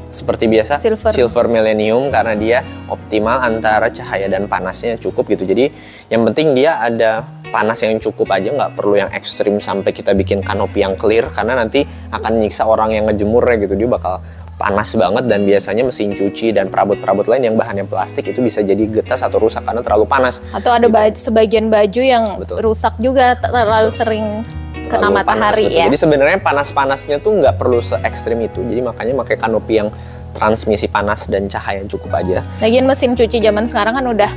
seperti biasa silver millennium karena dia optimal antara cahaya dan panasnya cukup gitu. Jadi yang penting dia ada panas yang cukup aja, nggak perlu yang ekstrim sampai kita bikin kanopi yang clear karena nanti akan nyiksa orang yang ngejemurnya gitu. Dia bakal panas banget dan biasanya mesin cuci dan perabot-perabot lain yang bahannya plastik itu bisa jadi getas atau rusak karena terlalu panas. Atau ada sebagian baju yang rusak juga terlalu sering kena matahari ya. Jadi sebenarnya panas-panasnya tuh nggak perlu se ekstrim itu. Jadi makanya pakai kanopi yang transmisi panas dan cahaya cukup aja. Lagian mesin cuci zaman sekarang kan udah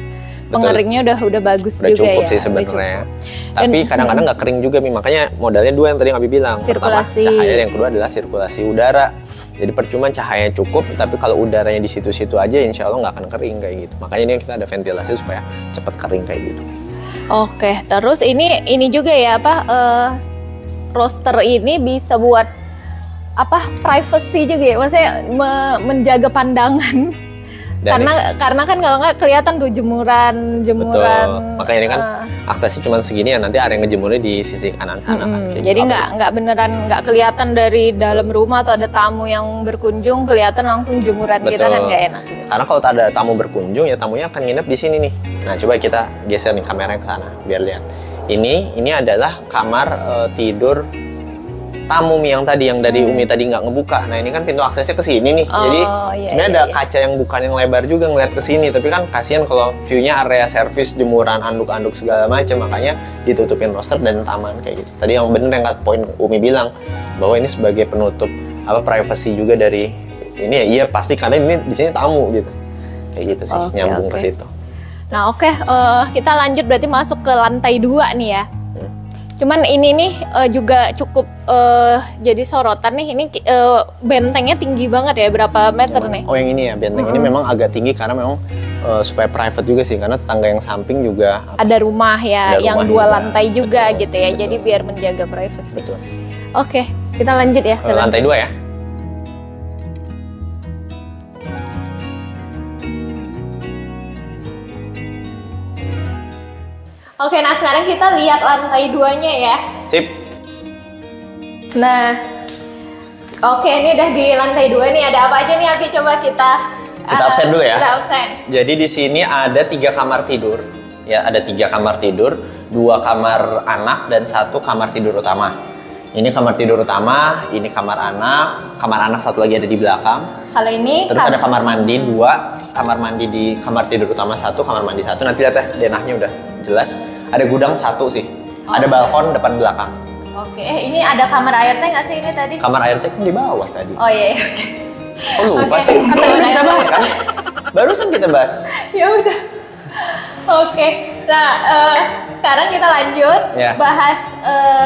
pengeringnya udah bagus udah juga ya. Cukup sih sebenarnya. Tapi kadang-kadang nggak kering juga, makanya modalnya dua yang tadi Abi bilang. Sirkulasi. Pertama cahaya, yang kedua adalah sirkulasi udara. Jadi percuma cahaya cukup, tapi kalau udaranya di situ-situ aja, insya Allah nggak akan kering kayak gitu. Makanya ini kita ada ventilasi supaya cepat kering kayak gitu. Oke, terus ini juga ya roster ini bisa buat privacy juga ya, maksudnya menjaga pandangan. Karena kan kalau nggak kelihatan tuh jemuran. Betul. Makanya ini kan aksesnya cuma segini ya, nanti ada yang ngejemurnya di sisi kanan sana kan. Jadi nggak beneran nggak kelihatan dari dalam rumah atau ada tamu yang berkunjung kelihatan langsung jemuran. Betul. Kita kan nggak enak. Karena kalau ada tamu berkunjung ya tamunya akan nginep di sini nih. Nah coba kita geser nih kameranya ke sana biar lihat. Ini adalah kamar tidur tamu yang tadi yang dari Umi tadi nggak ngebuka. Nah ini kan pintu aksesnya ke sini nih. Jadi sebenarnya ada kaca yang bukan yang lebar juga ngeliat ke sini. Tapi kan kasihan kalau view-nya area servis, jemuran, anduk-anduk segala macam. Makanya ditutupin roster dan taman kayak gitu. Tadi yang bener yang poin Umi bilang bahwa ini sebagai penutup privacy juga dari ini ya. Iya pasti karena ini di sini tamu gitu. Kayak gitu sih nyambung ke situ. Nah kita lanjut berarti masuk ke lantai 2 nih ya. Cuman ini nih juga cukup jadi sorotan nih. Ini bentengnya tinggi banget ya, berapa meter nih? Oh yang ini ya, benteng ini memang agak tinggi karena memang supaya private juga sih. Karena tetangga yang samping juga ada rumah ya, yang 2 lantai juga gitu ya. Betul. Jadi biar menjaga privasi. Betul. Oke, kita lanjut ya ke lantai 2 ya. Oke, nah sekarang kita lihat lantai 2-nya ya. Sip. Nah, oke ini udah di lantai 2 nih. Ada apa aja nih Abi? Coba kita absen dulu ya. Kita absen. Jadi di sini ada 3 kamar tidur. Ya, ada 3 kamar tidur, 2 kamar anak dan 1 kamar tidur utama. Ini kamar tidur utama, ini kamar anak satu lagi ada di belakang. Kalau ini terus ada kamar mandi 2, kamar mandi di kamar tidur utama 1, kamar mandi 1. Nanti lihat ya, denahnya udah jelas. Ada gudang 1 sih. Ada balkon depan belakang. Oke, ini ada kamar air teh nggak sih ini tadi? Kamar air teh kan di bawah tadi. Oh iya. Oh lupa sih. Kan tadi udah kita bahas kan? Barusan kita bahas. Ya udah. Oke. Nah, sekarang kita lanjut bahas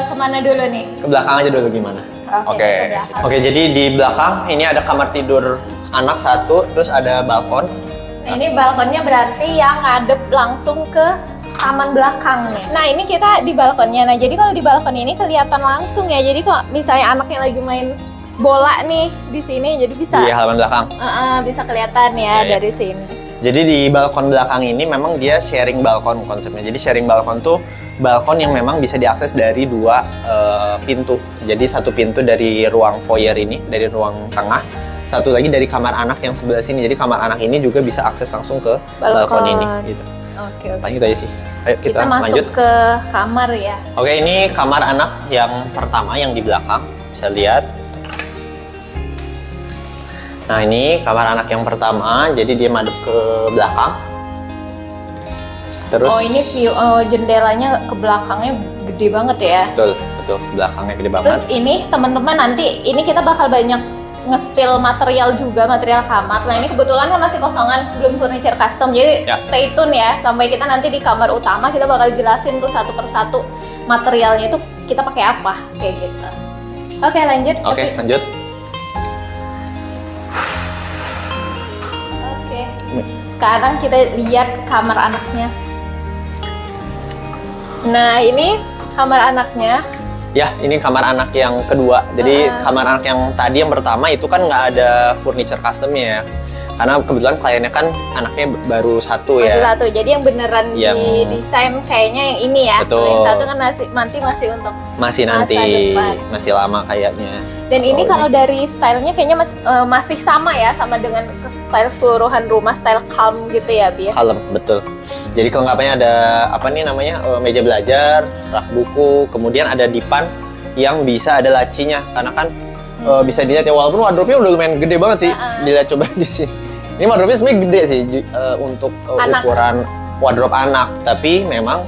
kemana dulu nih? Ke belakang aja dulu gimana? Oke, jadi di belakang ini ada kamar tidur anak 1, terus ada balkon. Nah, ini balkonnya berarti yang ngadep langsung ke taman belakang nih. Nah ini kita di balkonnya. Nah jadi kalau di balkon ini kelihatan langsung ya. Jadi kalau misalnya anaknya lagi main bola nih di sini, jadi bisa di halaman belakang. Bisa kelihatan ya dari sini. Jadi di balkon belakang ini memang dia sharing balkon konsepnya. Jadi sharing balkon tuh balkon yang memang bisa diakses dari 2 pintu. Jadi 1 pintu dari ruang foyer ini, dari ruang tengah. 1 lagi dari kamar anak yang sebelah sini. Jadi kamar anak ini juga bisa akses langsung ke balkon ini gitu. Oke. Gitu aja sih. Ayo kita masuk lanjut ke kamar ya. Oke, ini kamar anak yang pertama yang di belakang. Bisa lihat. Nah, ini kamar anak yang pertama. Jadi dia madep ke belakang. Terus ini view jendelanya ke belakangnya gede banget ya. Betul, ke belakangnya gede banget. Terus ini teman-teman nanti ini kita bakal banyak nge-spill material juga, material kamar. Nah ini kebetulan kan masih kosongan, belum furniture custom. Jadi stay tune ya, sampai kita nanti di kamar utama kita bakal jelasin tuh 1 persatu materialnya itu kita pakai apa, kayak gitu. Oke lanjut. Oke lanjut. Oke. Sekarang kita lihat kamar anaknya. Nah ini kamar anaknya. Ya, ini kamar anak yang kedua. Jadi kamar anak yang tadi yang pertama itu kan nggak ada furniture customnya ya. Karena kebetulan kliennya kan anaknya baru satu ya. Masih satu, jadi yang beneran didesain kayaknya yang ini ya. Betul. Kalau yang satu kan nanti masih untuk Masih masa nanti, depan. masih lama kayaknya. Dan ini kalau dari stylenya kayaknya masih sama ya, sama dengan style seluruhan rumah, style calm gitu ya, Bi? Kalem, betul. Jadi kelengkapannya ada apa nih namanya, meja belajar, rak buku, kemudian ada dipan yang bisa ada lacinya. Karena kan bisa dilihat ya, walaupun wardrobe-nya udah lumayan gede banget sih. Dilihat coba di sini. Ini wardrobe-nya sebenarnya gede sih untuk ukuran wardrobe anak. Tapi memang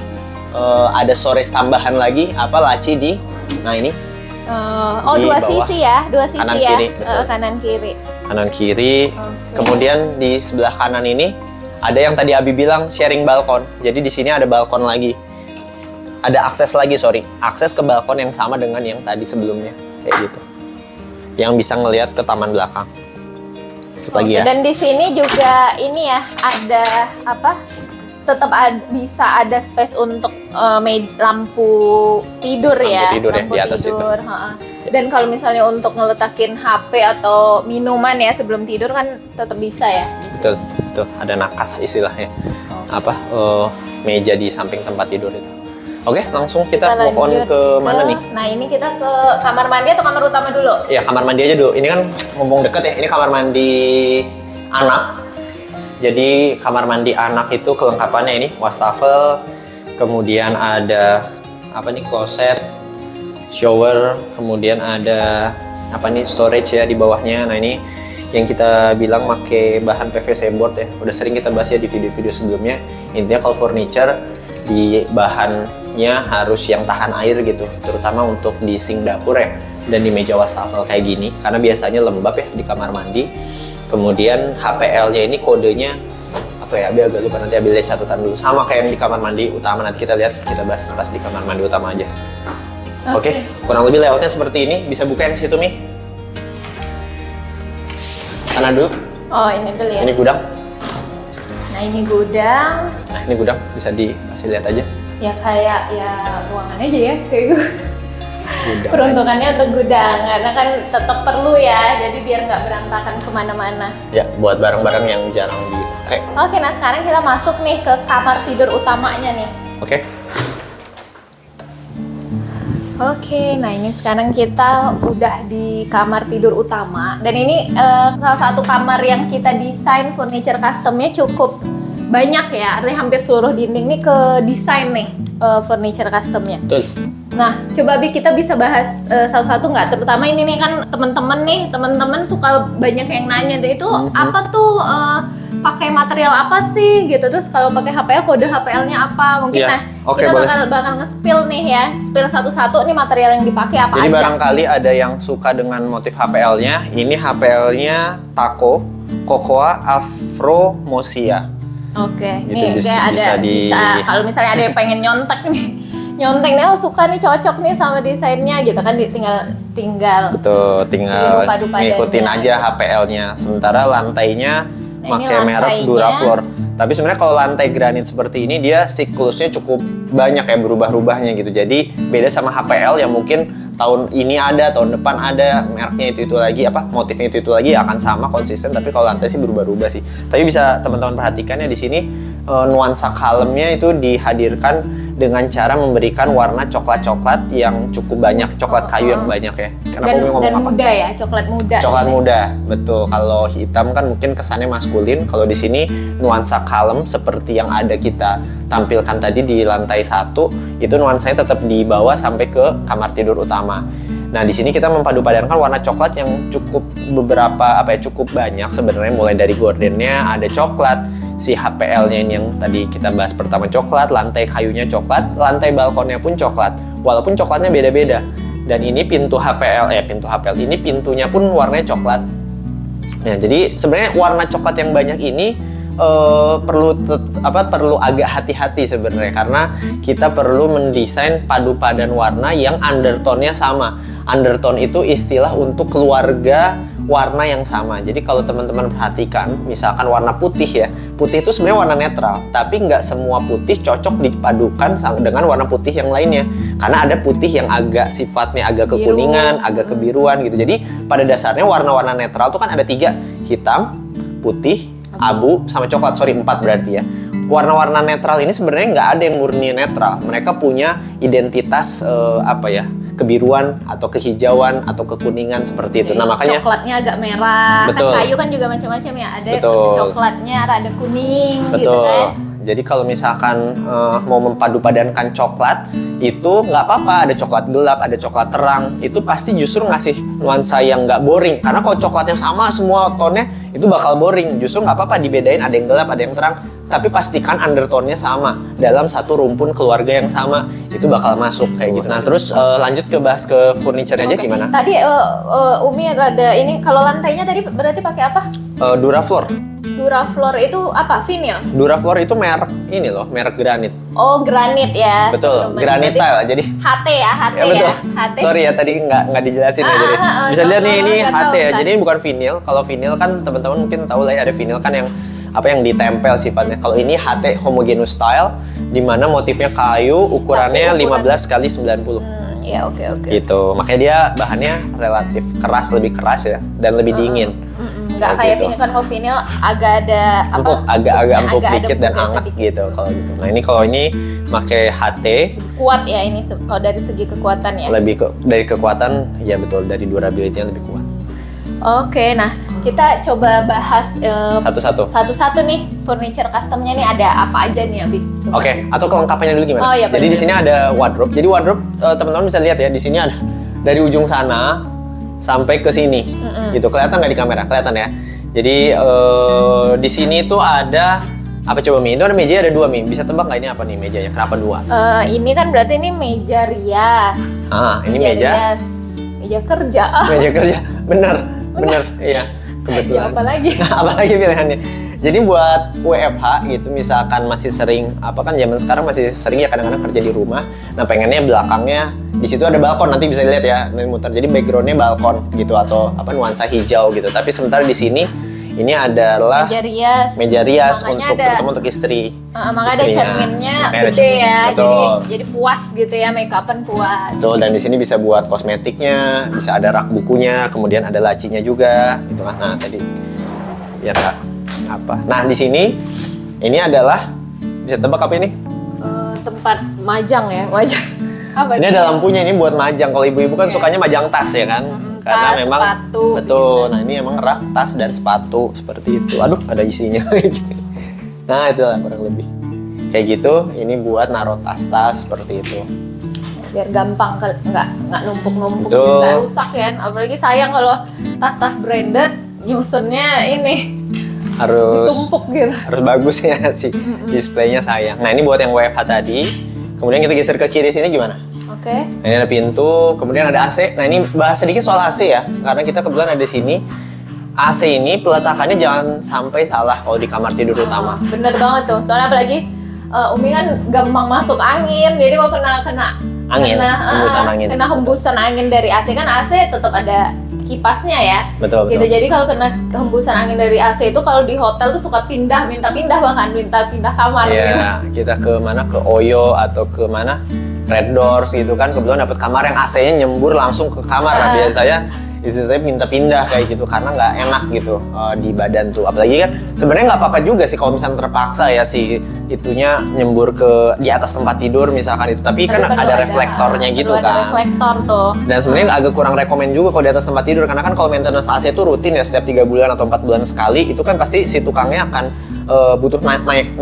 ada storage tambahan lagi, apa laci di, nah ini. Dua sisi ya, kanan ya, kiri, betul. Kanan kiri. Kemudian di sebelah kanan ini ada yang tadi Abi bilang sharing balkon. Jadi di sini ada balkon lagi, ada akses ke balkon yang sama dengan yang tadi sebelumnya, kayak gitu. Yang bisa ngelihat ke taman belakang. Lagi ya. Dan di sini juga ini ya, ada apa? Tetap bisa ada space untuk lampu tidur ya. Lampu di atas tidur. Itu. Dan kalau misalnya untuk ngeletakin HP atau minuman ya sebelum tidur kan tetap bisa ya. Betul, tuh ada nakas istilahnya. Meja di samping tempat tidur itu. Oke, langsung kita move on ke mana nih? Nah, ini kita ke kamar mandi atau kamar utama dulu? Iya, kamar mandi aja dulu. Ini kan ngomong deket ya, ini kamar mandi anak. Jadi kamar mandi anak itu kelengkapannya ini wastafel, kemudian ada apa nih, kloset, shower, kemudian ada apa nih, storage ya di bawahnya. Nah ini yang kita bilang pakai bahan PVC board ya. Udah sering kita bahas ya di video-video sebelumnya. Intinya kalau furniture di bahannya harus yang tahan air gitu, terutama untuk di sink dapur ya, dan di meja wastafel kayak gini karena biasanya lembab ya di kamar mandi. Kemudian HPL-nya ini kodenya apa ya? Abi agak lupa, nanti Abi lihat catatan dulu. Sama kayak yang di kamar mandi utama, nanti kita lihat, kita bahas pas di kamar mandi utama aja. Oke, kurang lebih layoutnya seperti ini. Bisa buka yang situ, Mi. Sana dulu. Oh, ini dulu ya. Ini gudang. Nah, ini gudang. Nah, ini gudang, bisa dikasih lihat aja. Ya kayak ya ruangan aja ya, kayak gue. Gudang peruntukannya untuk gudang, karena kan tetap perlu ya, jadi biar nggak berantakan kemana-mana. Ya, buat barang-barang yang jarang dipakai. Oke, nah sekarang kita masuk nih ke kamar tidur utamanya nih. Oke, nah ini sekarang kita udah di kamar tidur utama. Dan ini salah satu kamar yang kita desain furniture customnya cukup banyak ya, artinya hampir seluruh dinding nih ke desain nih furniture customnya. Betul. Nah, coba Bi, kita bisa bahas satu-satu nggak? Terutama ini nih kan teman-teman suka banyak yang nanya tuh, itu apa tuh pakai material apa sih gitu. Terus kalau pakai HPL, kode HPL-nya apa? Mungkin kita bakal nge-spill nih ya, spill satu-satu nih material yang dipakai apa. Jadi aja. Barangkali ada yang suka dengan motif HPL-nya. Ini HPL-nya Taco Cocoa Afro Mosia. Oke, itu nih kayak bisa kalau misalnya ada yang pengen nyontek nih. Nyontek nih, suka nih, cocok nih sama desainnya gitu kan, tinggal ngikutin aja HPL-nya. Sementara lantainya pakai merek Durafloor. Tapi sebenarnya kalau lantai granit seperti ini dia siklusnya cukup banyak ya, berubah-ubahnya gitu. Jadi beda sama HPL yang mungkin tahun ini ada, tahun depan ada, mereknya itu lagi, motifnya itu lagi, ya akan sama konsisten. Tapi kalau lantai sih berubah-ubah sih. Tapi bisa teman-teman perhatikan ya, di sini nuansa kalemnya itu dihadirkan dengan cara memberikan warna coklat-coklat yang cukup banyak, coklat kayu yang banyak ya. Kenapa dan muda ya, coklat muda. Coklat muda, betul. Kalau hitam kan mungkin kesannya maskulin. Kalau di sini nuansa kalem seperti yang ada kita tampilkan tadi di lantai 1, itu nuansanya tetap dibawa sampai ke kamar tidur utama. Nah, di sini kita mempadu-padankan warna coklat yang cukup cukup banyak sebenarnya, mulai dari gordennya ada coklat, si HPL-nya ini yang tadi kita bahas pertama coklat, lantai kayunya coklat, lantai balkonnya pun coklat. Walaupun coklatnya beda-beda. Dan ini pintu HPL ini pintunya pun warnanya coklat. Nah, jadi sebenarnya warna coklat yang banyak ini perlu agak hati-hati sebenarnya, karena kita perlu mendesain padu-padan warna yang undertone-nya sama. Undertone itu istilah untuk keluarga warna yang sama. Jadi kalau teman-teman perhatikan, misalkan warna putih ya, putih itu sebenarnya warna netral, tapi nggak semua putih cocok dipadukan dengan warna putih yang lainnya, karena ada putih yang agak sifatnya agak kekuningan, agak kebiruan gitu. Jadi pada dasarnya warna-warna netral itu kan ada 3, hitam, putih, abu, sama coklat. Sorry, 4 berarti ya. Warna-warna netral ini sebenarnya nggak ada yang murni netral. Mereka punya identitas kebiruan atau kehijauan atau kekuningan seperti itu. Nah, makanya coklatnya agak merah. Betul. Kan kayu kan juga macam-macam ya. Ada Betul. coklatnya rada kuning. Betul. Gitu kan. Jadi kalau misalkan mau mempadu-padankan coklat, itu nggak apa-apa. Ada coklat gelap, ada coklat terang. Itu pasti justru ngasih nuansa yang nggak boring. Karena kalau coklatnya sama semua tone-nya, itu bakal boring. Justru nggak apa-apa dibedain, ada yang gelap, ada yang terang. Tapi pastikan undertone-nya sama. Dalam satu rumpun keluarga yang sama, itu bakal masuk kayak gitu. Nah, terus lanjut ke bahas ke furniture aja gimana? Tadi Umi rada ini, kalau lantainya tadi berarti pakai apa? Durafloor. Durafloor itu apa? Vinil? Durafloor itu merek ini loh, merek granit. Oh, granit ya. Betul, granit tile. Jadi HT ya, HT ya. Betul. HT. Sorry ya, tadi nggak dijelasin ya. Jadi bisa lihat nih, ini HT ya. Jadi ini bukan vinil. Kalau vinil kan teman-teman mungkin tahu lah ya, ada vinil kan yang yang ditempel sifatnya. Kalau ini HT homogeneous style, di mana motifnya kayu, ukurannya 15 kali 90. Ya, oke. Gitu. Makanya dia bahannya relatif keras, lebih keras ya, dan lebih dingin. Nggak kayak gitu. vinil kan, kalau vinil agak ada empuk, agak empuk agak dikit dan hangat gitu kalau gitu. Nah, ini kalau ini pakai HT kuat ya, ini kalau dari segi kekuatan ya. Dari kekuatan ya, betul, dari durability-nya lebih kuat. Oke, nah kita coba bahas satu-satu nih furniture customnya nih, ada apa aja nih Abi? Oke, atau kelengkapannya dulu gimana? Oh, iya, jadi di sini ada wardrobe. Jadi wardrobe teman-teman bisa lihat ya, di sini ada dari ujung sana sampai ke sini. Gitu. Kelihatan nggak di kamera? Kelihatan ya. Jadi di sini tuh ada apa coba Mi? Itu ada meja, ada 2 Mi. Bisa tebak nggak ini apa nih mejanya? Kenapa 2? Ini kan berarti ini meja rias. Ini meja rias. Meja kerja. Meja kerja. Bener. Iya. Kebetulan. Ya, apalagi? Apalagi pilihannya. Jadi buat WFH gitu, misalkan masih sering kan zaman sekarang masih sering ya kadang-kadang kerja di rumah. Nah, pengennya belakangnya di situ ada balkon, nanti bisa dilihat ya, nanti muter. Jadi backgroundnya balkon gitu atau nuansa hijau gitu. Tapi sementara di sini ini adalah meja rias untuk istri. Makanya ada cerminnya gede ya. Jadi puas gitu ya, make upan puas. Betul, dan di sini bisa buat kosmetiknya, bisa ada rak bukunya, kemudian ada lacinya juga gitu kan. Nah, tadi biar apa. Nah, di sini ini adalah, bisa tebak apa ini? Tempat majang ya, majang. Apa ini ada lampunya, ini buat majang. Kalau ibu-ibu kan sukanya majang tas ya kan? Karena tas, memang sepatu, betul. Gitu. Nah, ini emang rak, tas dan sepatu seperti itu. Aduh, ada isinya. Nah, itulah kurang lebih kayak gitu. Ini buat naruh tas-tas seperti itu. Biar gampang, nggak numpuk-numpuk, nggak rusak ya. Apalagi sayang kalau tas-tas branded nyusunnya ini harus ditumpuk gitu. Harus bagus ya sih displaynya sayang. Nah, ini buat yang WFH tadi. Kemudian kita geser ke kiri sini gimana? Oke. Nah, ini ada pintu, kemudian ada AC. Nah, ini bahas sedikit soal AC ya, karena kita kebetulan ada di sini. AC ini peletakannya jangan sampai salah kalau di kamar tidur utama. Bener banget tuh, soalnya apalagi Umi kan gampang masuk angin, jadi kalau kena hembusan angin dari AC, kan AC tetap ada kipasnya ya. Betul. Gitu. Jadi kalau kena hembusan angin dari AC itu, kalau di hotel tuh suka minta pindah kamar. Iya, gitu. kita ke mana, ke Oyo atau ke mana, Red Doors gitu kan, kebetulan dapat kamar yang AC-nya nyembur langsung ke kamar. Nah, biasanya istri saya minta pindah kayak gitu karena nggak enak gitu di badan tuh. Apalagi kan sebenarnya nggak apa-apa juga sih kalau misalnya terpaksa ya si itunya nyembur ke di atas tempat tidur misalkan itu. Tapi kan ada reflektornya gitu kan. Ada reflektor tuh. Dan sebenarnya agak kurang rekomen juga kalau di atas tempat tidur, karena kan kalau maintenance AC itu rutin ya, setiap 3 bulan atau 4 bulan sekali. Itu kan pasti si tukangnya akan butuh naik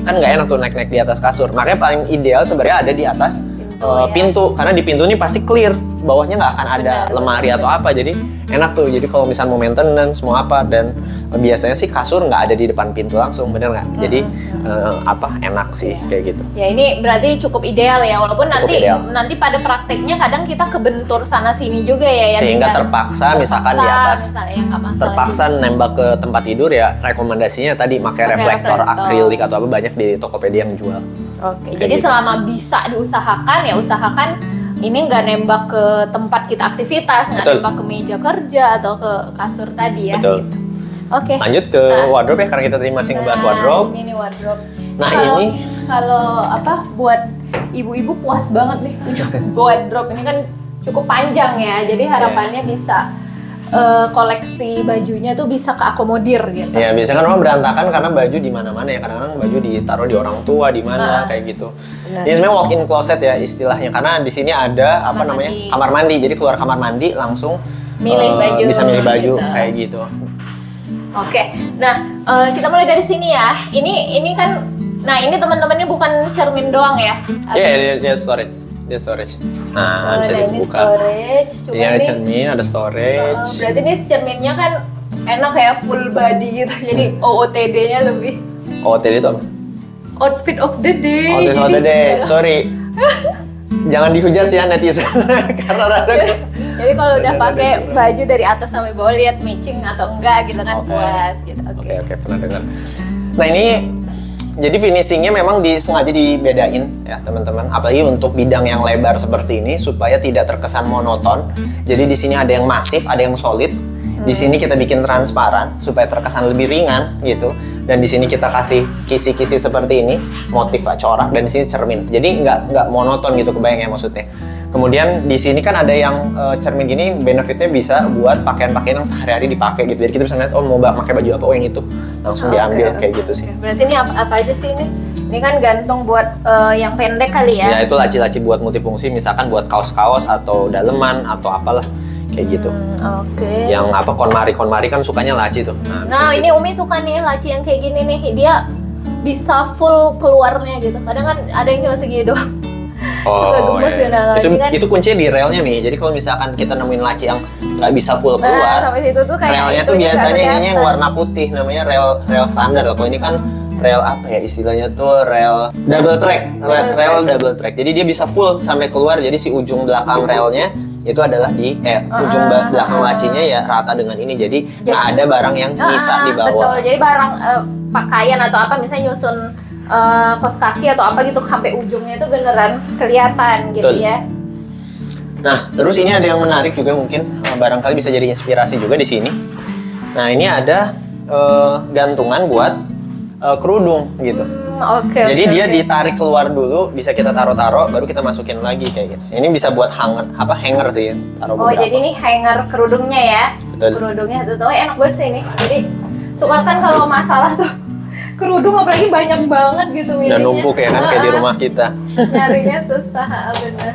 kan nggak enak tuh naik di atas kasur. Makanya paling ideal sebenarnya ada di atas pintu, karena di pintu ini pasti clear, bawahnya nggak akan ada lemari atau apa, jadi enak tuh. Jadi kalau misalnya mau maintenance mau apa, dan biasanya sih kasur nggak ada di depan pintu langsung, bener nggak? Jadi enak sih kayak gitu. Ya, ini berarti cukup ideal ya, walaupun nanti pada prakteknya kadang kita kebentur sana sini juga ya, sehingga terpaksa misalkan di atas terpaksa nembak ke tempat tidur ya, rekomendasinya tadi pakai reflektor akrilik atau apa, banyak di Tokopedia yang jual. Oke, jadi gitu. Selama bisa diusahakan ya usahakan ini nggak nembak ke tempat kita aktivitas, nggak nembak ke meja kerja atau ke kasur tadi ya. Betul. Gitu. Oke. Lanjut ke wardrobe ya, karena kita tadi masih ngebahas wardrobe. Ini nih wardrobe. Nah, ini kalau buat ibu-ibu puas banget nih punya wardrobe ini kan cukup panjang ya, jadi harapannya bisa koleksi bajunya tuh bisa keakomodir gitu. Ya biasanya kan orang berantakan karena baju di mana-mana ya, kadang-kadang baju ditaruh di orang tua di mana kayak gitu. Benar. Ini sebenarnya walk-in closet ya istilahnya, karena di sini ada apa namanya kamar mandi. Jadi keluar kamar mandi langsung Milih baju, bisa milih baju gitu. kayak gitu. Oke, nah kita mulai dari sini ya. Ini kan, nah ini teman-teman ini bukan cermin doang ya? Iya, dia storage. Nah, bisa ini dibuka. storage. Cuma Iya, ada ini, cermin, ada storage. berarti ini cerminnya kan enak ya, full body gitu. Jadi OOTD-nya lebih OOTD itu apa? outfit of the day. Outfit of the day. Sorry. Jangan dihujat ya netizen karena rada. Jadi kalau udah pakai baju dari atas sampai bawah, lihat matching atau enggak gitu kan, buat gitu. Oke, pernah dengar. Nah ini jadi finishingnya memang disengaja dibedain ya teman-teman. Apalagi untuk bidang yang lebar seperti ini supaya tidak terkesan monoton. Jadi di sini ada yang masif, ada yang solid. Di sini kita bikin transparan supaya terkesan lebih ringan gitu. Dan di sini kita kasih kisi-kisi seperti ini, motif corak, dan di sini cermin. Jadi nggak monoton gitu, kebayang ya maksudnya. Kemudian di sini kan ada yang cermin gini, benefitnya bisa buat pakaian-pakaian yang sehari-hari dipakai gitu. Jadi kita bisa lihat, oh mau pakai baju apa, oh yang itu langsung diambil kayak gitu sih. Berarti ini apa aja sih ini? Ini kan gantung buat yang pendek kali ya? Ya itu laci-laci buat multifungsi, misalkan buat kaos-kaos atau daleman atau apalah kayak gitu. Oke. Yang apa konmari kan sukanya laci tuh. Nah ini Umi suka nih laci yang kayak gini nih, dia bisa full keluarnya gitu. Kadang kan ada yang cuma segini doang. Suka gemes ya. Nah, itu kuncinya di relnya nih. Jadi kalau misalkan kita nemuin laci yang nggak bisa full keluar, sampai situ tuh kayak relnya tuh biasanya ininya yang warna putih, namanya rel standar. Kalau ini kan rel apa ya istilahnya tuh, rel double track, rel double track. Jadi dia bisa full sampai keluar. Jadi si ujung belakang relnya itu adalah di ujung belakang lacinya ya rata dengan ini. Jadi nggak ada barang yang bisa di bawah. Betul. Jadi barang pakaian atau apa misalnya nyusun kos kaki atau apa gitu sampai ujungnya itu beneran kelihatan gitu. Betul. Ya. Nah, terus ini ada yang menarik juga mungkin barangkali bisa jadi inspirasi juga di sini. Nah, ini ada gantungan buat kerudung gitu. Jadi dia ditarik keluar dulu, bisa kita taruh-taruh, baru kita masukin lagi kayak gitu. Ini bisa buat hanger sih, taruh beberapa. Jadi ini hanger kerudungnya ya. Betul. Kerudungnya tuh enak banget sih ini. Jadi suka kan kalau masalah tuh kerudung apalagi banyak banget gitu milihnya. Dan numpuk ya kan kayak di rumah kita. Nyarinya susah, bener.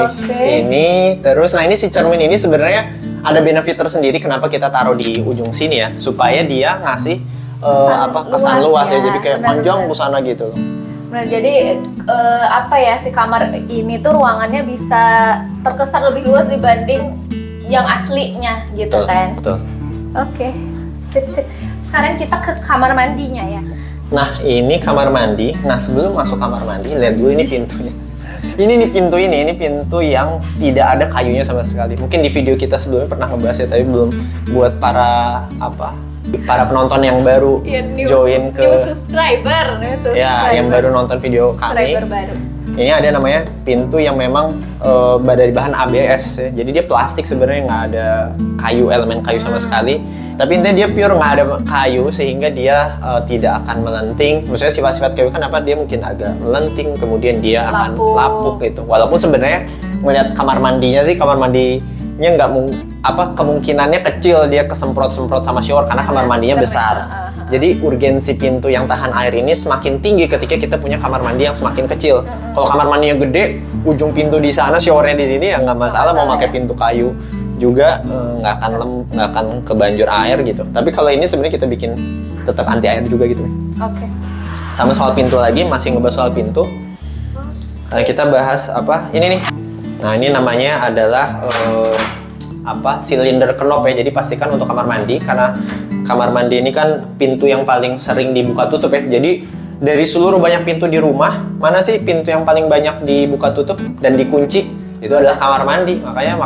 Oke. Ini terus, nah ini si cermin ini sebenarnya ada benefit tersendiri kenapa kita taruh di ujung sini ya, supaya dia ngasih kesan luas ya, jadi kayak panjang busana gitu. Nah, jadi apa ya, si kamar ini tuh ruangannya bisa terkesan lebih luas dibanding yang aslinya gitu. Betul, kan. Betul. Oke. Sip. Sekarang kita ke kamar mandinya ya. Nah, ini kamar mandi. Nah, sebelum masuk kamar mandi, lihat dulu ini pintunya. Ini pintu yang tidak ada kayunya sama sekali. Mungkin di video kita sebelumnya pernah ngebahas ya, tapi belum buat para penonton yang baru join ke new subscriber. Ya, yang baru nonton video kami. Baru. Ini ada namanya pintu yang memang dari bahan ABS ya. Jadi dia plastik sebenarnya, nggak ada elemen kayu sama sekali. Tapi intinya dia pure nggak ada kayu sehingga dia tidak akan melenting. Maksudnya sifat-sifat kayu kan apa? Dia mungkin agak melenting, kemudian dia akan lapuk gitu. Walaupun sebenarnya ngeliat kamar mandinya nggak kemungkinannya kecil dia kesemprot-semprot sama shower karena kamar mandinya besar. Jadi urgensi pintu yang tahan air ini semakin tinggi ketika kita punya kamar mandi yang semakin kecil. Kalau kamar mandinya gede, ujung pintu di sana, showernya di sini ya nggak masalah. Mau pakai pintu kayu juga nggak akan kebanjur air gitu. Tapi kalau ini sebenarnya kita bikin tetap anti air juga gitu. Oke. Sama soal pintu lagi, masih ngebahas soal pintu. Kita bahas apa? Ini nih. Nah ini namanya adalah silinder knob ya. Jadi pastikan untuk kamar mandi, karena kamar mandi ini kan pintu yang paling sering dibuka tutup ya. Jadi dari seluruh banyak pintu di rumah, mana sih pintu yang paling banyak dibuka tutup dan dikunci? Itu adalah kamar mandi. Makanya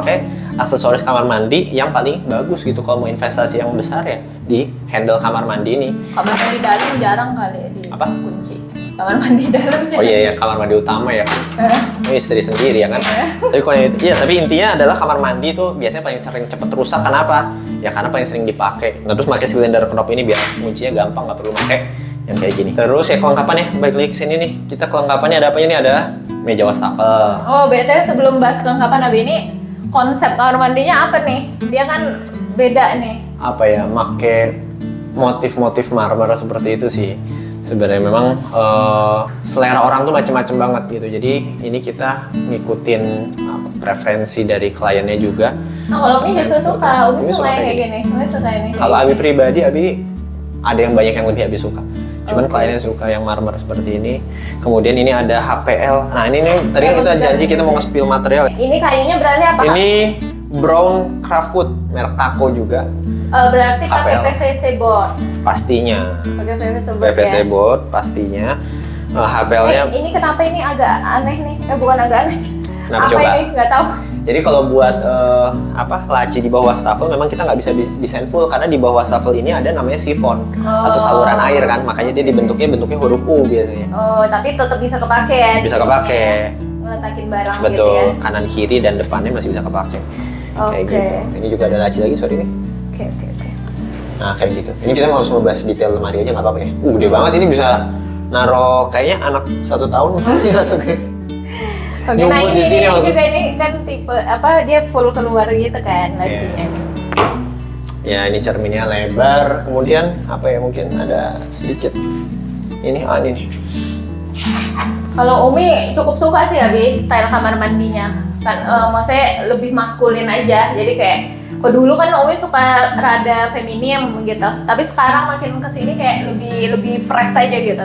aksesoris kamar mandi yang paling bagus gitu kalau mau investasi yang besar ya di handle kamar mandi ini. Kamar mandi dalam jarang kali ya dikunci. Kamar mandi dalam jarang. Oh iya, kamar mandi utama ya. Ini istri sendiri ya kan. Tapi kalau itu, iya, tapi intinya adalah kamar mandi itu biasanya paling sering cepet rusak. Kenapa? Ya karena paling sering dipakai. Nah terus pakai silinder knob ini biar kuncinya gampang, nggak perlu pakai yang kayak gini. Terus ya kelengkapan ya, balik lagi ke sini nih. Kita kelengkapannya ada apa ini? Ada meja wastafel. Oh, BTW sebelum bahas kelengkapan ini, konsep kamar mandinya apa nih? Dia kan beda nih. Apa ya, make motif-motif marmer seperti itu sih. Sebenarnya memang selera orang tuh macam-macam banget gitu. Jadi ini kita ngikutin preferensi dari kliennya juga. Nah, kalau Umi justru suka, Umi suka yang kayak gini. Umi suka ini. Kalau Abi pribadi, Abi ada yang banyak yang lebih Abi suka. Cuman kliennya suka yang marmer seperti ini. Kemudian ini ada HPL. Nah ini nih, tadi kan kita janji kita mau nge-spill material. Ini kayunya berarti apa? Ini brown craftwood, merek Taco juga. Berarti pakai HPL. PVC board. Pastinya. Pakai PVC board PVC ya? board pastinya. HPL-nya. Ini kenapa ini agak aneh nih? Bukan agak aneh. Kenapa apa coba? ini? Nggak tahu. Jadi kalau buat laci di bawah wastafel memang kita nggak bisa desain full karena di bawah wastafel ini ada namanya sifon atau saluran air kan, makanya dia bentuknya huruf U biasanya. Oh, tapi tetap bisa kepake ya? Bisa kepake. Ngeletakin barang Betul, gitu ya? kanan kiri dan depannya masih bisa kepake. Kayak Oke. gitu. Ini juga ada laci lagi, sorry nih. Oke. Nah kayak gitu. Ini kita mau langsung ngebahas detail lemari aja nggak apa-apa ya. Gede banget, ini bisa naro kayaknya anak 1 tahun masih masuk. Oke, nah ini juga ini kan tipe apa, dia full keluar gitu kan lacinya. Ya ini cerminnya lebar, kemudian apa ya, mungkin ada sedikit ini nih. Kalau Umi cukup suka sih Abi style kamar mandinya kan, maksudnya lebih maskulin aja, jadi kayak kok dulu kan Umi suka rada feminim gitu, tapi sekarang makin kesini kayak lebih fresh aja gitu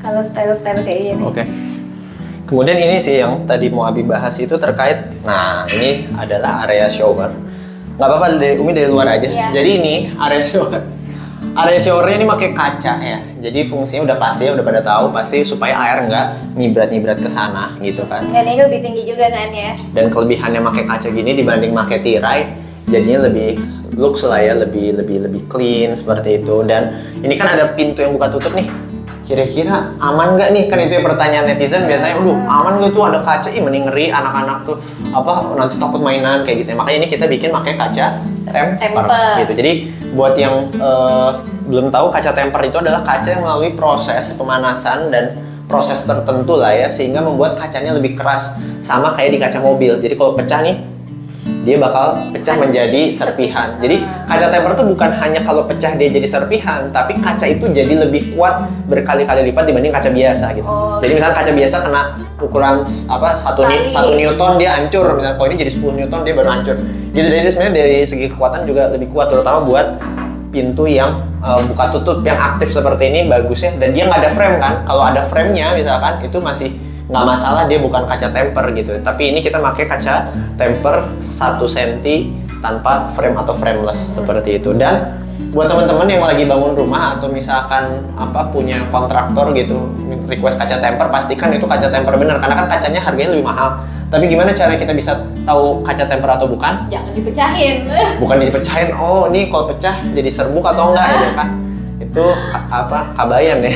kalau style kayak gini. Oke. Kemudian ini sih yang tadi mau Abi bahas itu terkait, nah ini adalah area shower. Nggak apa-apa, Umi dari luar aja. Iya. Jadi ini area shower. Area showernya ini pakai kaca ya. Jadi fungsinya udah pasti ya, udah pada tahu pasti supaya air nggak nyibrat ke sana gitu kan. Dan ini lebih tinggi juga kan ya. Dan kelebihannya pakai kaca gini dibanding pakai tirai, jadinya lebih looks lah ya, lebih clean seperti itu. Dan ini kan ada pintu yang buka tutup nih. Kira-kira aman nggak nih? Kan itu yang pertanyaan netizen biasanya, aman nggak tuh ada kaca? Mending ngeri anak-anak tuh nanti takut mainan kayak gitu ya. Makanya ini kita bikin pakai kaca temper gitu. Jadi buat yang belum tahu, kaca temper itu adalah kaca yang melalui proses pemanasan dan proses tertentu lah ya, sehingga membuat kacanya lebih keras, sama kayak di kaca mobil. Jadi kalau pecah nih, dia bakal pecah menjadi serpihan. Jadi kaca temper itu bukan hanya kalau pecah dia jadi serpihan, tapi kaca itu jadi lebih kuat berkali-kali lipat dibanding kaca biasa gitu. Jadi misalnya kaca biasa kena ukuran 1 Newton dia hancur, misalnya kalau ini jadi 10 Newton dia baru hancur. Gitu. Jadi sebenarnya dari segi kekuatan juga lebih kuat, terutama buat pintu yang buka tutup yang aktif seperti ini bagusnya. Dan dia nggak ada frame kan? Kalau ada framenya misalkan itu masih nggak masalah, dia bukan kaca temper gitu. Tapi ini kita pakai kaca temper 1 cm tanpa frame atau frameless seperti itu. Dan buat teman-teman yang lagi bangun rumah atau misalkan punya kontraktor gitu request kaca temper, pastikan itu kaca temper bener, karena kan kacanya harganya lebih mahal. Tapi gimana cara kita bisa tahu kaca temper atau bukan? Jangan dipecahin. Bukan dipecahin. Oh, ini kalau pecah jadi serbuk atau enggak gitu kan? Itu kabayan ya.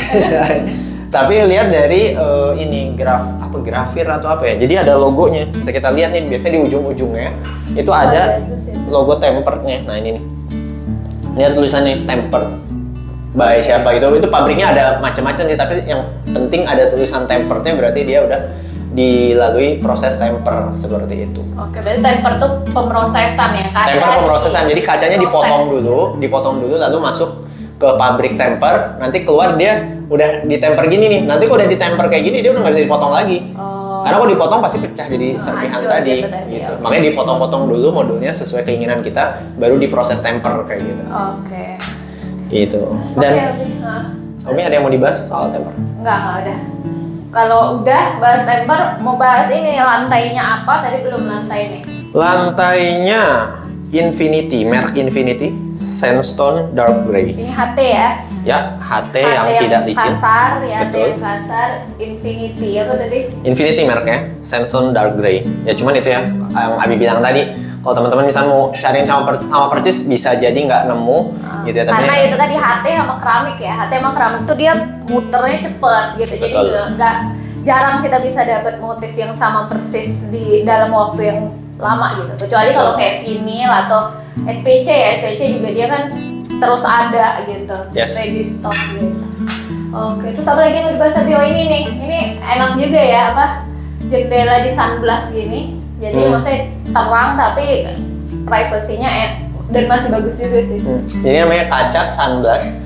Tapi lihat dari ini grafir atau apa ya. Jadi ada logonya. Bisa kita lihat nih, biasanya di ujung-ujungnya itu ada logo tempernya. Nah ini nih. Ini ada tulisannya temper by siapa gitu. Itu pabriknya ada macam-macam sih, tapi yang penting ada tulisan tempernya, berarti dia udah dilalui proses temper seperti itu. Oke, berarti temper tuh pemrosesan ya, kaca. Temper pemrosesan. Jadi kacanya dipotong dulu lalu masuk ke pabrik temper, nanti keluar dia udah ditemper gini nih. Nanti kalau udah ditemper kayak gini dia udah nggak bisa dipotong lagi. Karena kalau dipotong pasti pecah jadi serpihan tadi gitu. Ya. Makanya dipotong-potong dulu modulnya sesuai keinginan kita, baru diproses temper kayak gitu. Oke. Gitu. Dan Oke, Umi ada yang mau dibahas soal temper? Enggak udah. Kalau udah bahas temper, mau bahas ini lantainya apa? Tadi belum lantai nih. Lantainya Infinity, merek Infinity, Sandstone Dark Grey. Ini HT ya? Ya, HT yang tidak licin. Kasar ya, betul. yang kasar. Infinity apa tadi? Infinity mereknya, Sandstone Dark Grey. Ya cuman itu ya, yang Abi bilang tadi. Kalau teman-teman misalnya mau cari yang sama percis, bisa jadi nggak nemu gitu ya. Karena itu tadi HT sama keramik ya. HT sama keramik tuh dia muternya cepet gitu. Betul. Jadi nggak jarang kita bisa dapat motif yang sama persis di dalam waktu yang lama gitu. Kecuali kalau kayak vinil atau SPC ya. SPC juga dia kan terus ada gitu. Yes. Ready stock gitu. Oke, terus apa lagi yang mau dibahas? Ini nih. Ini enak juga ya, jendela di sunblast gini. Jadi maksudnya terang tapi privasinya dan masih bagus juga sih. Ini namanya kaca sunblast.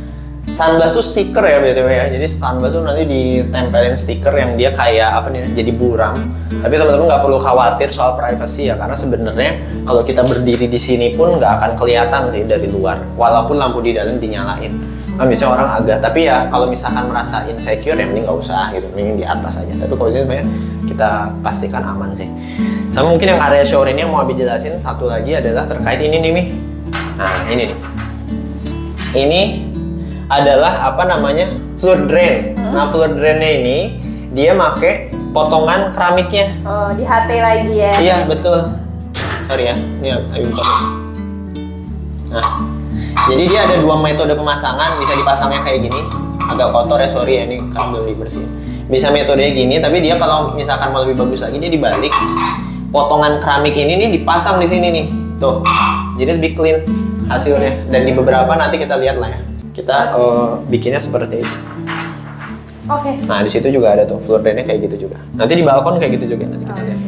Sunblast tuh stiker ya BTW ya. Jadi sunblast tuh nanti ditempelin stiker yang dia kayak apa nih, jadi buram. Tapi teman-teman nggak perlu khawatir soal privacy ya, karena sebenarnya kalau kita berdiri di sini pun nggak akan kelihatan sih dari luar, walaupun lampu di dalam dinyalain. Kan biasanya orang agak, tapi ya kalau misalkan merasa insecure ya mending nggak usah gitu, mending di atas aja. Tapi kalau di sini sebenarnya kita pastikan aman sih. Sama mungkin yang area shower ini yang mau Abi jelasin satu lagi adalah terkait ini nih Mi. Nah ini nih. Ini adalah apa namanya, floor drain. Nah floor drainnya ini dia make potongan keramiknya. Oh, di HT lagi ya? Iya betul. Sorry ya, ini ayo buka. Nah, jadi dia ada dua metode pemasangan. Bisa dipasangnya kayak gini, agak kotor ya, sorry ya, ini kan belum dibersihin. Bisa metodenya gini, tapi dia kalau misalkan mau lebih bagus lagi dia dibalik. Potongan keramik ini nih dipasang di sini nih, tuh. Jadi lebih clean hasilnya. Dan di beberapa nanti kita lihat lah ya. Kita bikinnya seperti itu. Oke. Nah di situ juga ada tuh floor drainnya kayak gitu juga. Nanti di balkon kayak gitu juga nanti kita lihat.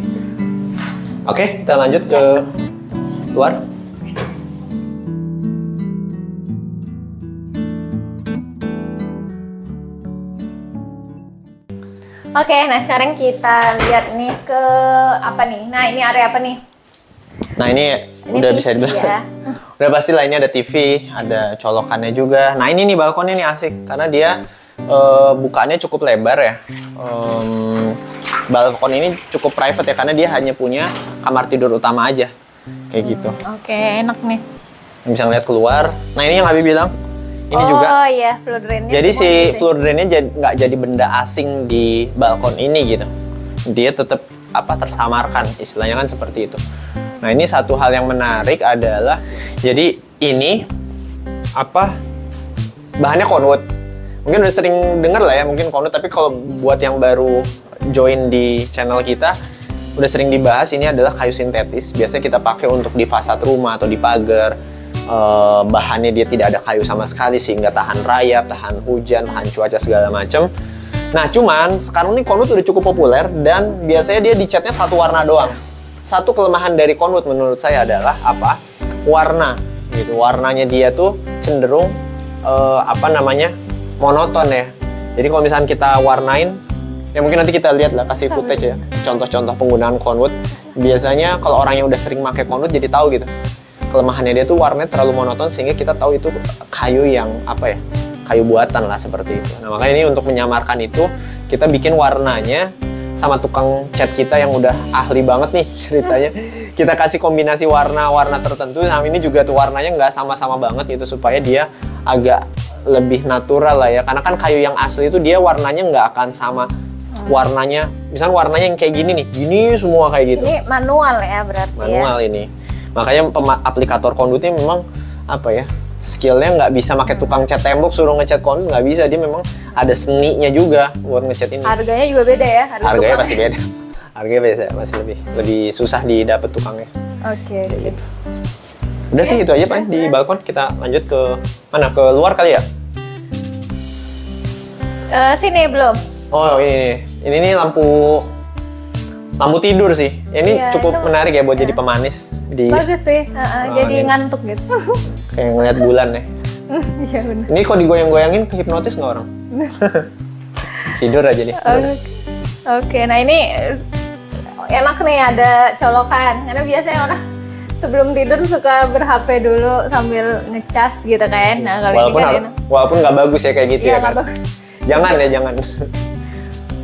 Oke, kita lanjut ke luar. Oke, nah sekarang kita lihat nih ke apa nih? Nah ini area apa nih? Nah ini udah TV bisa dibilang. Ya. Udah pasti lah, ini ada TV, ada colokannya juga. Nah ini nih balkonnya nih asik karena dia bukaannya cukup lebar ya. Balkon ini cukup private ya karena dia hanya punya kamar tidur utama aja kayak gitu. Oke, enak nih. Bisa ngeliat keluar. Nah ini yang Abi bilang. Ini juga. Oh iya, floor drainnya. Jadi si floor drainnya nggak jadi benda asing di balkon ini gitu. Dia tetap apa tersamarkan, istilahnya kan seperti itu. Nah ini satu hal yang menarik adalah, jadi ini apa bahannya konwood. Mungkin udah sering denger lah ya, mungkin konwood. Tapi kalau buat yang baru join di channel kita, udah sering dibahas, ini adalah kayu sintetis. Biasanya kita pakai untuk di fasad rumah atau di pagar. Bahannya dia tidak ada kayu sama sekali sehingga tahan rayap, tahan hujan, tahan cuaca segala macam. Nah cuman sekarang nih konwood udah cukup populer dan biasanya dia dicatnya satu warna doang. Satu kelemahan dari konwood menurut saya adalah apa? Warna gitu. Warnanya dia tuh cenderung apa namanya, monoton ya. Jadi kalau misalnya kita warnain, ya mungkin nanti kita lihat lah, kasih footage ya, contoh-contoh penggunaan konwood. Biasanya kalau orang yang udah sering pakai konwood jadi tahu gitu. Kelemahannya dia tuh warnanya terlalu monoton sehingga kita tahu itu kayu yang apa ya, kayu buatan lah seperti itu. Nah makanya ini untuk menyamarkan itu kita bikin warnanya sama tukang cat kita yang udah ahli banget nih ceritanya. Kita kasih kombinasi warna-warna tertentu. Nah ini juga tuh warnanya nggak sama-sama banget gitu supaya dia agak lebih natural lah ya. Karena kan kayu yang asli itu dia warnanya nggak akan sama warnanya. Misalnya warnanya yang kayak gini nih, gini semua kayak gitu. Ini manual ya berarti. Manual ya? Ini. Makanya aplikator konduitnya memang apa ya, skillnya nggak bisa pakai tukang cat tembok suruh ngecat konduit, nggak bisa. Dia memang ada seninya juga buat ngecat ini. Harganya juga beda ya? Harganya pasti beda. Harganya biasa masih lebih susah didapat tukangnya. Oke. Gitu. Udah sih itu aja Pak di balkon. Kita lanjut ke mana? Ke luar kali ya? Sini belum. Oh ini nih lampu tidur sih. Ini iya, cukup menarik ya buat jadi pemanis di. Bagus sih. Jadi ngantuk gitu. Kayak ngeliat bulan ya. Iya benar. Ini kok digoyang-goyangin kehipnotis nggak orang? Tidur aja nih. Oke, nah ini enak nih ada colokan. Karena biasanya orang sebelum tidur suka ber-HP dulu sambil ngecas gitu kan. Nah kalau ini kan enak. Walaupun nggak bagus ya kayak gitu ya kan. Bagus. Jangan ya jangan.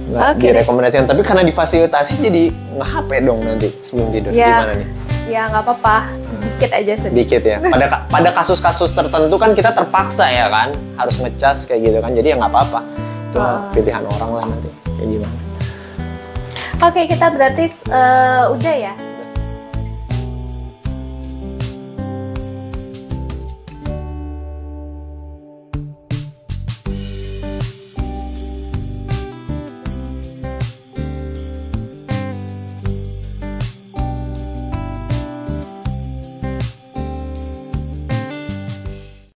Nggak direkomendasikan, tapi karena difasilitasi jadi nge-HP dong nanti sebelum tidur. Gimana nih? Ya nggak apa-apa, dikit aja sedikit. Dikit ya. Pada kasus-kasus tertentu kan kita terpaksa ya kan harus ngecas kayak gitu kan, jadi ya nggak apa-apa. Itu pilihan orang lah nanti kayak gimana. Oke, kita berarti udah ya